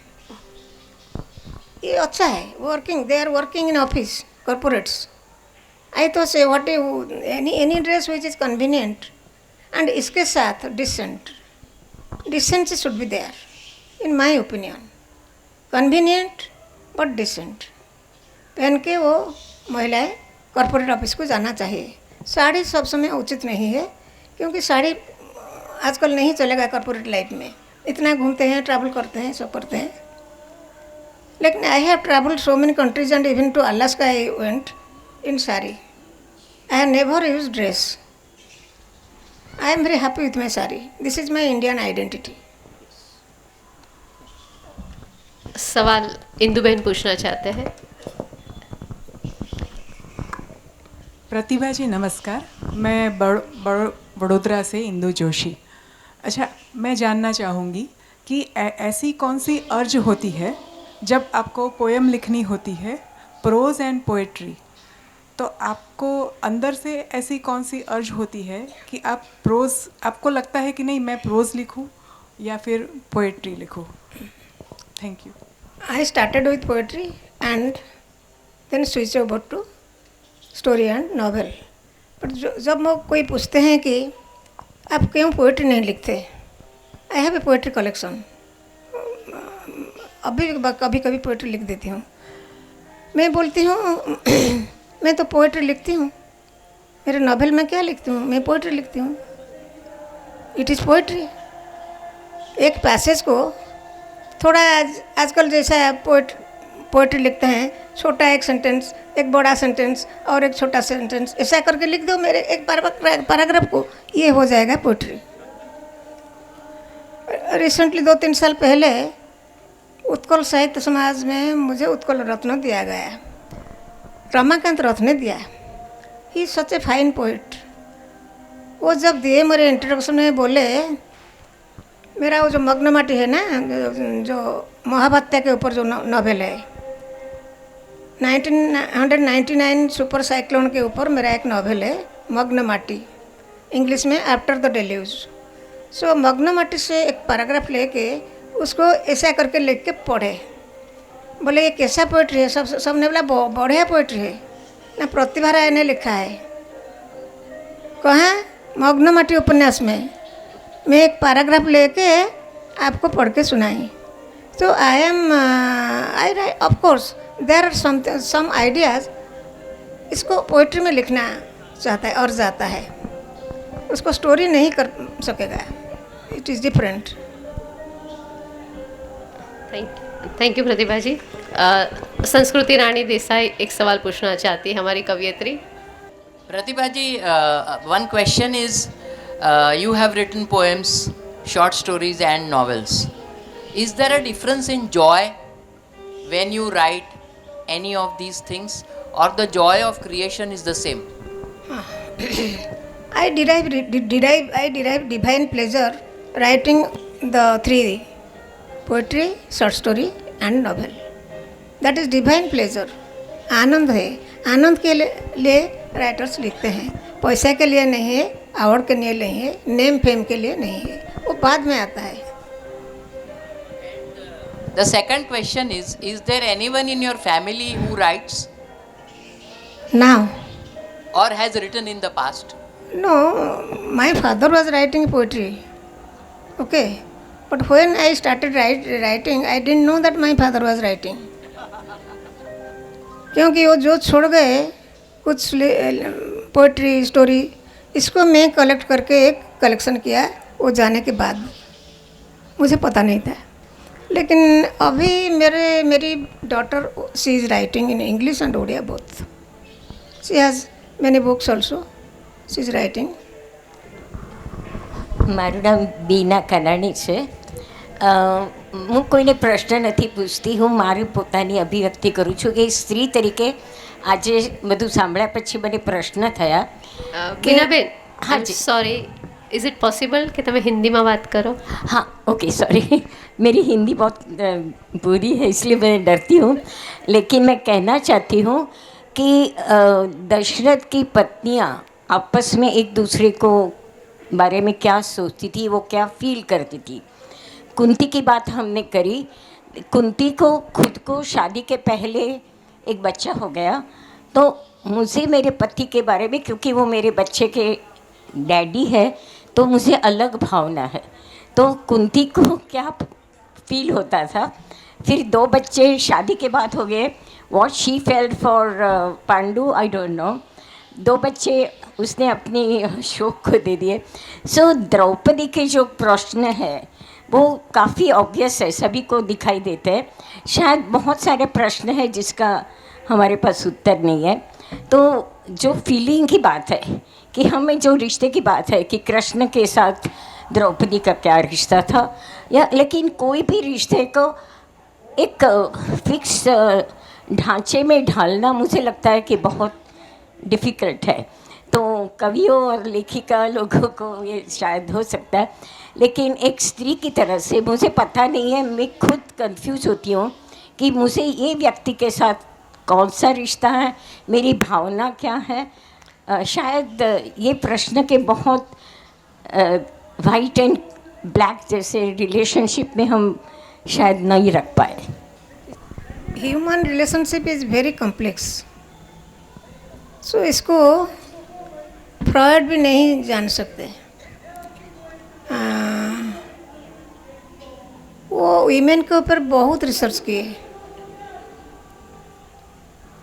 ये अच्छा है. Working, they are working in office, corporates. I तो say what any dress which is convenient. And इसके साथ decent should be there in my opinion. Convenient but decent पहन के वो महिलाएं कॉर्पोरेट ऑफिस को जाना चाहिए. साड़ी सब समय उचित नहीं है, क्योंकि साड़ी आजकल नहीं चलेगा कॉर्पोरेट लाइफ में. इतना घूमते हैं, ट्रैवल करते हैं, सब करते हैं. लेकिन I have travelled so many countries and even to Alaska I went in sari. I have never used dress. I am very happy with my sari. This is my Indian identity. सवाल इंदुबेन पूछना चाहते हैं. प्रतिभा जी नमस्कार. मैं बड़ोदरा से इंदु जोशी. अच्छा, मैं जानना चाहूँगी कि ऐसी कौन सी अर्ज होती है जब आपको पोएम लिखनी होती है, प्रोज एंड पोएट्री, तो आपको अंदर से ऐसी कौन सी अर्ज होती है कि आप प्रोज, आपको लगता है कि नहीं मैं प्रोज लिखूं या फिर पोएट्री लिखूं? Thank you. I started with poetry and then switched over to story and novel. But जब वो कोई पूछते हैं कि आप क्यों पोएट्री नहीं लिखते, I have a poetry collection. अभी कभी कभी पोएट्री लिख देती हूँ. मैं बोलती हूँ मैं तो पोएट्री लिखती हूँ, मेरे नॉवेल में क्या लिखती हूँ? मैं पोइट्री लिखती हूँ. It is poetry. एक पैसेज को थोड़ा आजकल जैसा पोइट्री लिखते हैं, छोटा एक सेंटेंस, एक बड़ा सेंटेंस और एक छोटा सेंटेंस, ऐसा करके लिख दो मेरे एक पैराग्राफ को, ये हो जाएगा पोइट्री. रिसेंटली 2-3 साल पहले उत्कल साहित्य समाज में मुझे उत्कल रत्न दिया गया, रमाकांत रत्न ने दिया. ही सच ए फाइन पोइट. वो जब दिए मेरे इंट्रोडक्शन में बोले, मेरा वो जो मग्नमाटी है ना, जो महाभारत के ऊपर जो नॉवेल है, 1999 सुपर साइक्लोन के ऊपर मेरा एक नॉवेल है मग्नमाटी, इंग्लिश में आफ्टर द डेल्यूज. सो मग्नमाटी से एक पैराग्राफ लेके उसको ऐसा करके लिख के पढ़े. बोले ये कैसा पोइट्री है? सबने बोला बढ़िया पोइट्री है ना, प्रतिभा राय ने लिखा है. कहाँ? मग्नमाटी उपन्यास में मैं एक पैराग्राफ लेके आपको पढ़ के सुनाई. तो I write, of course there are some ideas. इसको पोइट्री में लिखना चाहता है और जाता है, उसको स्टोरी नहीं कर सकेगा. It is different. Thank you Pratibha ji. Sanskriti Rani Desai एक सवाल पूछना चाहती है, हमारी कवियत्री. Pratibha ji, one question is, you have written poems, short stories and novels. Is there a difference in joy when you write any of these things, or the joy of creation is the same? I derive divine pleasure writing the 3: poetry, short story and novel. That is divine pleasure. आनंद है. आनंद के लिए राइटर्स लिखते हैं, पैसे के लिए नहीं है, अवार्ड के लिए नहीं है, नेम फेम के लिए नहीं है, वो बाद में आता है. The second question is there anyone in your family who writes Now, or has written in the past? no, my father was writing poetry. Okay, but when I started writing, I didn't know that my father was writing. क्योंकि वो जो छोड़ गए कुछ पोइट्री स्टोरी, इसको मैं कलेक्ट करके एक कलेक्शन किया वो जाने के बाद. मुझे पता नहीं था. लेकिन अभी मेरी daughter, she is writing in English and Odia both. She has many books also. She is writing. મારું નામ બીના કનાણી છે. હું કોઈને પ્રશ્ન નથી પૂછતી, હું મારી પોતાની અભિવ્યક્તિ કરું છું કે સ્ત્રી તરીકે આજે બધું સાંભળ્યા પછી મને પ્રશ્ન થયા. બીનાબેન, हाँ जी. सॉरी, इज इट पॉसिबल कि તમે હિન્દીમાં વાત કરો? हाँ, ओके, सॉरी. मेरी हिंदी बहुत बुरी है इसलिए मैं डरती हूँ, लेकिन मैं कहना चाहती हूँ कि दशरथ की पत्नियाँ आपस में एक दूसरे को बारे में क्या सोचती थी, वो क्या फील करती थी. कुंती की बात हमने करी. कुंती को खुद को शादी के पहले एक बच्चा हो गया, तो मुझे मेरे पति के बारे में, क्योंकि वो मेरे बच्चे के डैडी है, तो मुझे अलग भावना है. तो कुंती को क्या फील होता था. फिर 2 बच्चे शादी के बाद हो गए. What she felt for Pandu I don't no. 2 बच्चे उसने अपनी शौक को दे दिए. सो द्रौपदी के जो प्रश्न है वो काफ़ी ऑब्वियस है, सभी को दिखाई देते हैं. शायद बहुत सारे प्रश्न हैं जिसका हमारे पास उत्तर नहीं है. तो जो फीलिंग की बात है कि हमें जो रिश्ते की बात है कि कृष्ण के साथ द्रौपदी का क्या रिश्ता था, या लेकिन कोई भी रिश्ते को एक फिक्स ढांचे में ढालना मुझे लगता है कि बहुत डिफ़िकल्ट है. तो कवियों और लेखिका लोगों को ये शायद हो सकता है, लेकिन एक स्त्री की तरह से मुझे पता नहीं है. मैं खुद कंफ्यूज होती हूँ कि मुझे ये व्यक्ति के साथ कौन सा रिश्ता है, मेरी भावना क्या है. शायद ये प्रश्न के बहुत वाइट एंड ब्लैक जैसे रिलेशनशिप में हम शायद नहीं रख पाए. Human relationship is very complex. So इसको फ्रॉड भी नहीं जान सकते. वो वीमेन के ऊपर बहुत रिसर्च किए.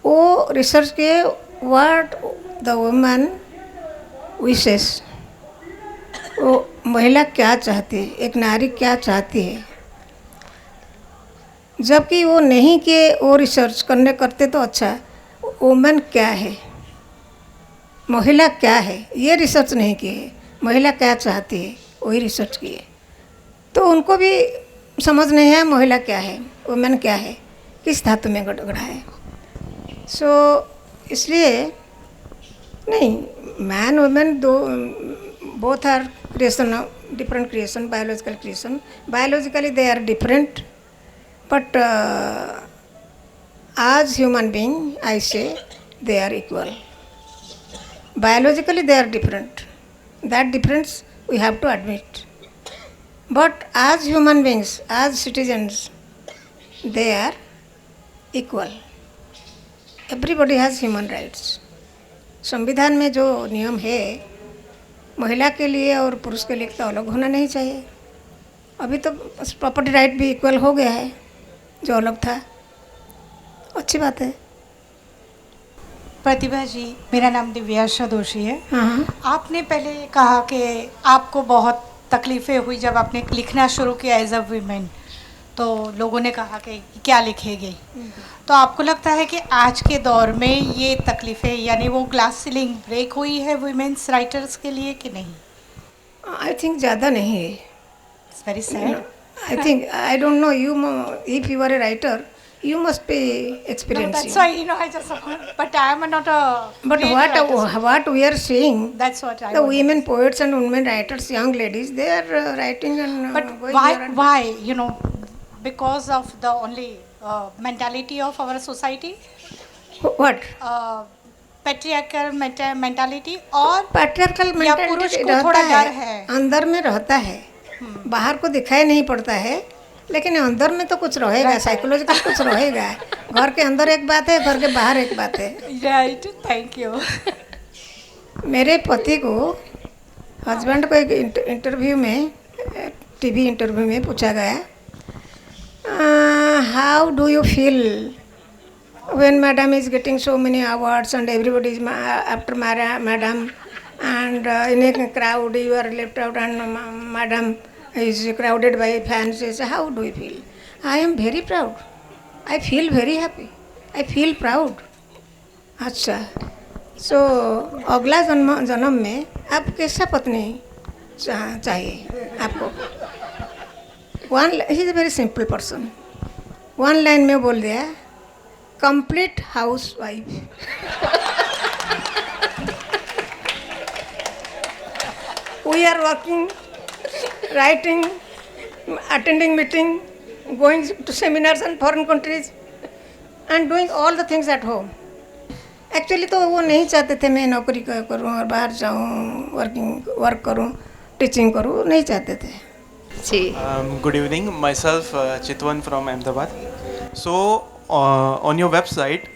वो रिसर्च किए व्हाट द वुमन विशेष, वो महिला क्या चाहती है, एक नारी क्या चाहती है, जबकि वो नहीं किए, वो रिसर्च करते तो अच्छा। वुमेन क्या है, महिला क्या है, ये रिसर्च नहीं किए। महिला क्या चाहती है वही रिसर्च किए, तो उनको भी समझ नहीं है महिला क्या है, वुमेन क्या है, किस धातु में गढ़ा है। सो इसलिए नहीं, मैन वुमेन दो both are creation, different creation, biological creation. Biologically they are different, but as human being I say they are equal. Biologically they are different, that difference we have to admit, but as human beings, as citizens, they are equal. Everybody has human rights. संविधान में जो नियम है महिला के लिए और पुरुष के लिए तो अलग होना नहीं चाहिए। अभी तो प्रॉपर्टी राइट भी इक्वल हो गया है, जो अलग था, अच्छी बात है। प्रतिभा जी, मेरा नाम दिव्याशा दोषी है। हाँ, आपने पहले कहा कि आपको बहुत तकलीफ़ें हुई जब आपने लिखना शुरू किया एज अ वीमेन, तो लोगों ने कहा कि क्या लिखेगी। तो आपको लगता है कि आज के दौर में ये तकलीफ़ें, यानी वो ग्लास सीलिंग ब्रेक हुई है वुमेन्स राइटर्स के लिए कि नहीं? आई थिंक ज़्यादा नहीं है। It's very sad. I think, I don't know, if you are a writer, you must be experiencing. That's why, I just, but I am not a But great writer. what we are seeing, That's what I the wanted. women poets and women writers, young ladies, they are writing and But going why? here and Why? Because of the only mentality of our society, what? patriarchal mentality, और पैट्रियार्कल या मेंटालिटी पुरुष को रहता थोड़ा डर है, है। अंदर में रहता है, बाहर को दिखाई नहीं पड़ता है, लेकिन अंदर में तो कुछ रहेगा, साइकोलॉजिकल कुछ रहेगा। घर के अंदर एक बात है, घर के बाहर एक बात है। Right, thank you. मेरे पति को, हस्बैंड को एक इंटरव्यू में, टीवी इंटरव्यू में पूछा गया, how do you feel when madam is getting so many awards and everybody is after madam, and in a crowd you are left out and madam is crowded by fans, says, how do you feel? I am very proud, I feel very happy, I feel proud. अच्छा, सो अगला जन्म में आप कैसा पत्नी चाहिए आपको? He is a very simple person, one line में बोल दिया, complete house wife. We are working, writing, attending meeting, going to seminars in foreign countries and doing all the things at home. Actually तो वो नहीं चाहते थे मैं नौकरी करूँ और बाहर जाऊँ, वर्क करूँ, टीचिंग करूँ, नहीं चाहते थे। जी, Good evening, myself Chitwan from Ahmedabad. So on your website,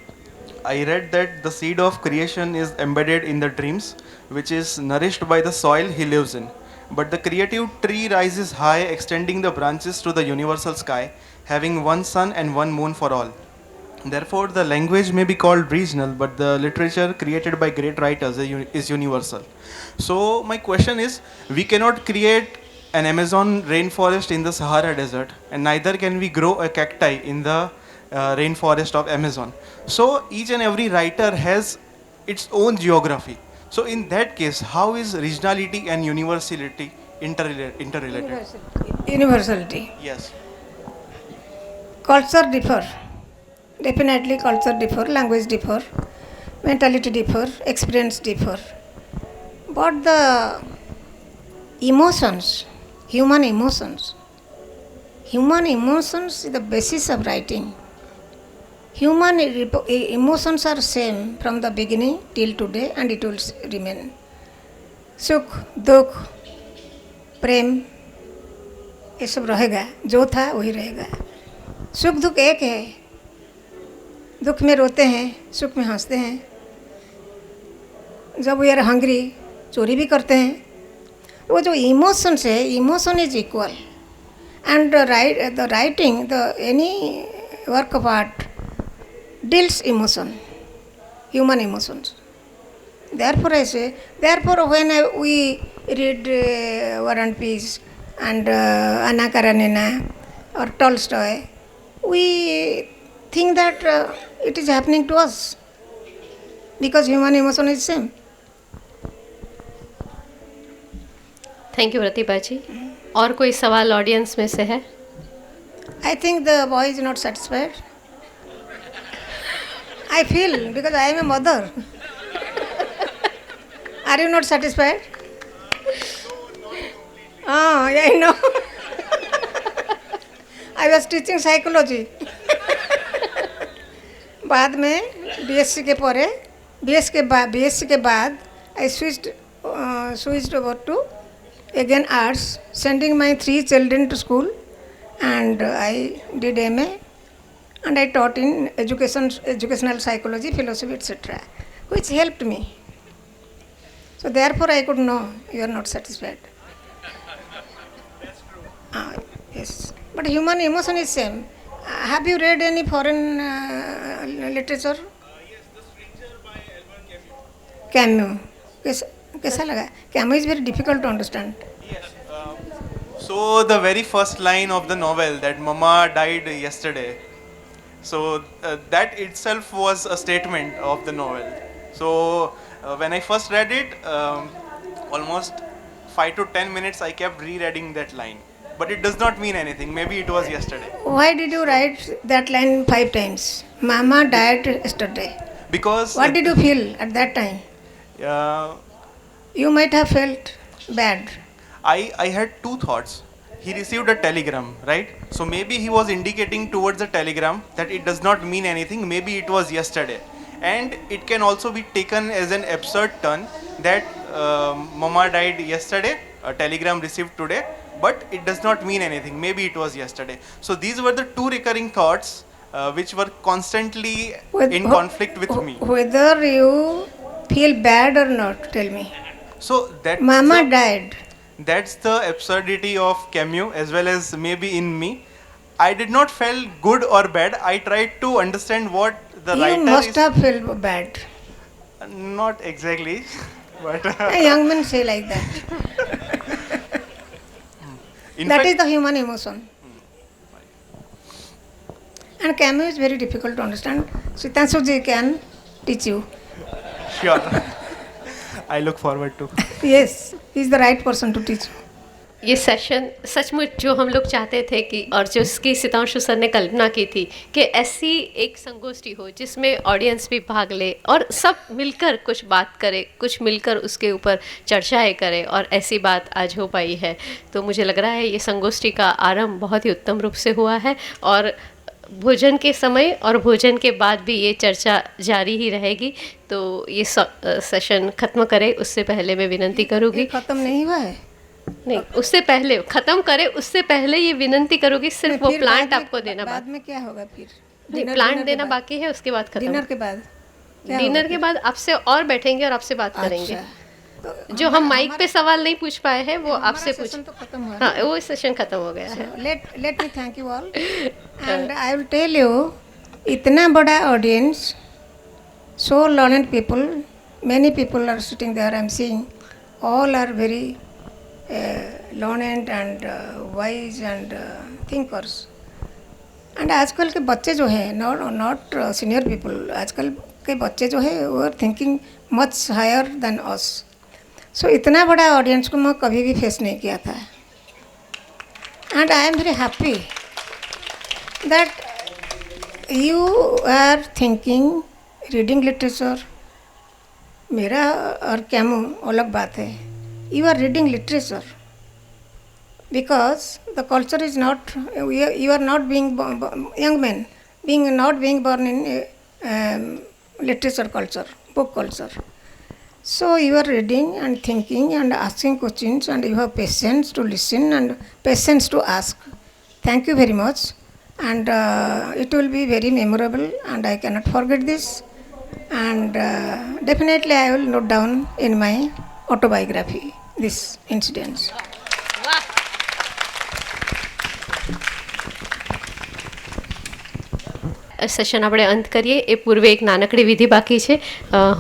I read that the seed of creation is embedded in the dreams, which is nourished by the soil he lives in. But the creative tree rises high, extending the branches to the universal sky, having one sun and one moon for all. Therefore, the language may be called regional, but the literature created by great writers is universal. So my question is, we cannot create an Amazon rainforest in the Sahara Desert, and neither can we grow a cacti in the rainforest of Amazon. So each and every writer has its own geography. So in that case, how is regionality and universality interrelated? Universality. Yes. Culture differ. Definitely culture differ, language differ, mentality differ, experience differ. But the emotions, human emotions is the basis of writing. Human emotions are same from the beginning till today and it will remain. सुख, दुख, प्रेम, ये सब रहेगा, जो था वही रहेगा। सुख दुख एक है, दुख में रोते हैं, सुख में हंसते हैं। जब वी आर हंग्री, चोरी भी करते हैं। वो जो इमोशंस है, emotion is equal, and the writing, the any work of art deals emotion, human emotions. Therefore, I say, therefore, when we read War and Peace and Anna Karenina or Tolstoy, we think that it is happening to us because human emotion is same. Thank you Pratibha ji. और कोई सवाल ऑडियंस में से है? I think the boy is not satisfied. I feel because I am a mother. Are you not satisfied? Ah, yeah, I know. I was teaching psychology. बाद में बीएससी के परे बीएससी के बाद I switched over to again arts, sending my 3 children to school, and I did MA, and I taught in educational psychology, philosophy, etc., which helped me. So therefore I could know you are not satisfied. Yes, but human emotion is same. Have you read any foreign literature? Yes, The Stranger by Albert Camus. Camus. कैसा लगा? Camus is very difficult to understand. Yes. So the very first line of the novel, that Mama died yesterday, so that itself was a statement of the novel. So when I first read it, almost 5 to 10 minutes I kept rereading that line. But it does not mean anything. Maybe it was yesterday. Why did you write that line 5 times? Mama died yesterday. Because What did you feel at that time? You might have felt bad. I had 2 thoughts. He received a telegram, right? So maybe he was indicating towards the telegram that it does not mean anything. Maybe it was yesterday. And it can also be taken as an absurd turn that Mama died yesterday, a telegram received today, but it does not mean anything. Maybe it was yesterday. So these were the 2 recurring thoughts which were constantly in conflict with me. Whether you feel bad or not, tell me. So that Mama died. That's the absurdity of Camus as well as maybe in me. I did not feel good or bad. I tried to understand what the writer You must have felt bad. Not exactly, but Young men say like that. That is the human emotion. And Camus is very difficult to understand. Sitanshu ji can teach you. Sure. I look forward to. Yes, he is the right person to teach you. ये सेशन सचमुच जो हम लोग चाहते थे कि और जो उसकी सितांशु सर ने कल्पना की थी कि ऐसी एक संगोष्ठी हो जिसमें ऑडियंस भी भाग ले और सब मिलकर कुछ बात करे, कुछ मिलकर उसके ऊपर चर्चाएं करे, और ऐसी बात आज हो पाई है। तो मुझे लग रहा है ये संगोष्ठी का आरंभ बहुत ही उत्तम रूप से हुआ है, और भोजन के समय और भोजन के बाद भी ये चर्चा जारी ही रहेगी। तो ये सेशन ख़त्म करे उससे पहले मैं विनंती करूँगी, खत्म नहीं हुआ है। नहीं उससे पहले ख़त्म करे उससे पहले ये विनंती करूँगी सिर्फ वो प्लांट आपको देना बाद में क्या होगा फिर? नहीं, प्लांट देना बाकी है, उसके बाद खत्म। डिनर के बाद डिनर के बाद आपसे और बैठेंगे और आपसे बात करेंगे। जो हम माइक पे सवाल नहीं पूछ पाए हैं वो आपसे पूछ, तो खत्म हुआ। हाँ वो सेशन खत्म हो गया है। Let me thank you all and I will tell you, इतना बड़ा audience, so learned people, many people are sitting there, I am seeing all are very learned and wise and thinkers. And आजकल के बच्चे जो हैं, नॉट सीनियर पीपल, आजकल के बच्चे जो है वो are thinking much higher than us. So इतना बड़ा ऑडियंस को मैं कभी भी फेस नहीं किया था, and I am very happy that you are thinking reading literature. मेरा और कैमू अलग बात है, you are reading literature because the culture is not, you are not being young men not being born in literature culture, book culture. So you are reading and thinking and asking questions, and you have patience to listen and patience to ask. Thank you very much, and it will be very memorable and I cannot forget this, and definitely I will note down in my autobiography this incident. Session આપણે અંત કરીએ એ પૂર્વે એક નાનકડી વિધિ બાકી છે.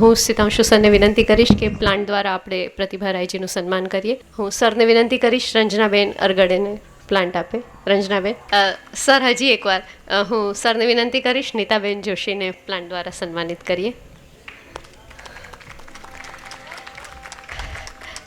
હું સીતાંશુ સરને વિનંતી કરીશ કે પ્લાન્ટ દ્વારા આપણે પ્રતિભા રાયજીનું સન્માન કરીએ. હું સરને વિનંતી કરીશ રંજનાબેન અરગડેને પ્લાન્ટ આપે. રંજનાબેન. સર હજી એકવાર હું સરને વિનંતી કરીશ નીતાબેન જોશીને પ્લાન્ટ દ્વારા સન્માનિત કરીએ.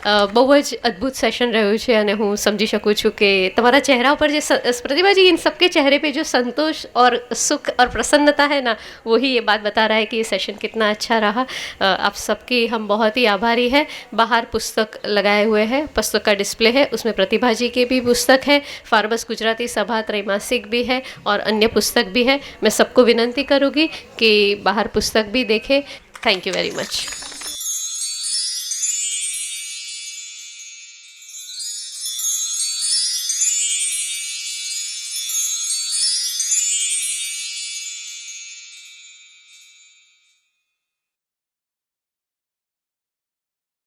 બહુ જ અદ્ભુત સેશન રહ્યું છે અને હું સમझी सकूँ છું કે તમારા चेहरा पर जो प्रतिभा जी इन सबके चेहरे पे जो संतोष और सुख और प्रसन्नता है ना, वही ये बात बता रहा है कि ये सेशन कितना अच्छा रहा. आप सबकी हम बहुत ही आभारी हैं. बाहर पुस्तक लगाए हुए हैं, पुस्तक का डिस्प्ले है, उसमें प्रतिभा जी की भी पुस्तक है, फार्मस गुजराती सभा त्रैमासिक भी है और अन्य पुस्तक भी है. मैं सबको विनंती करूँगी कि बाहर पुस्तक भी देखें. Thank you very much.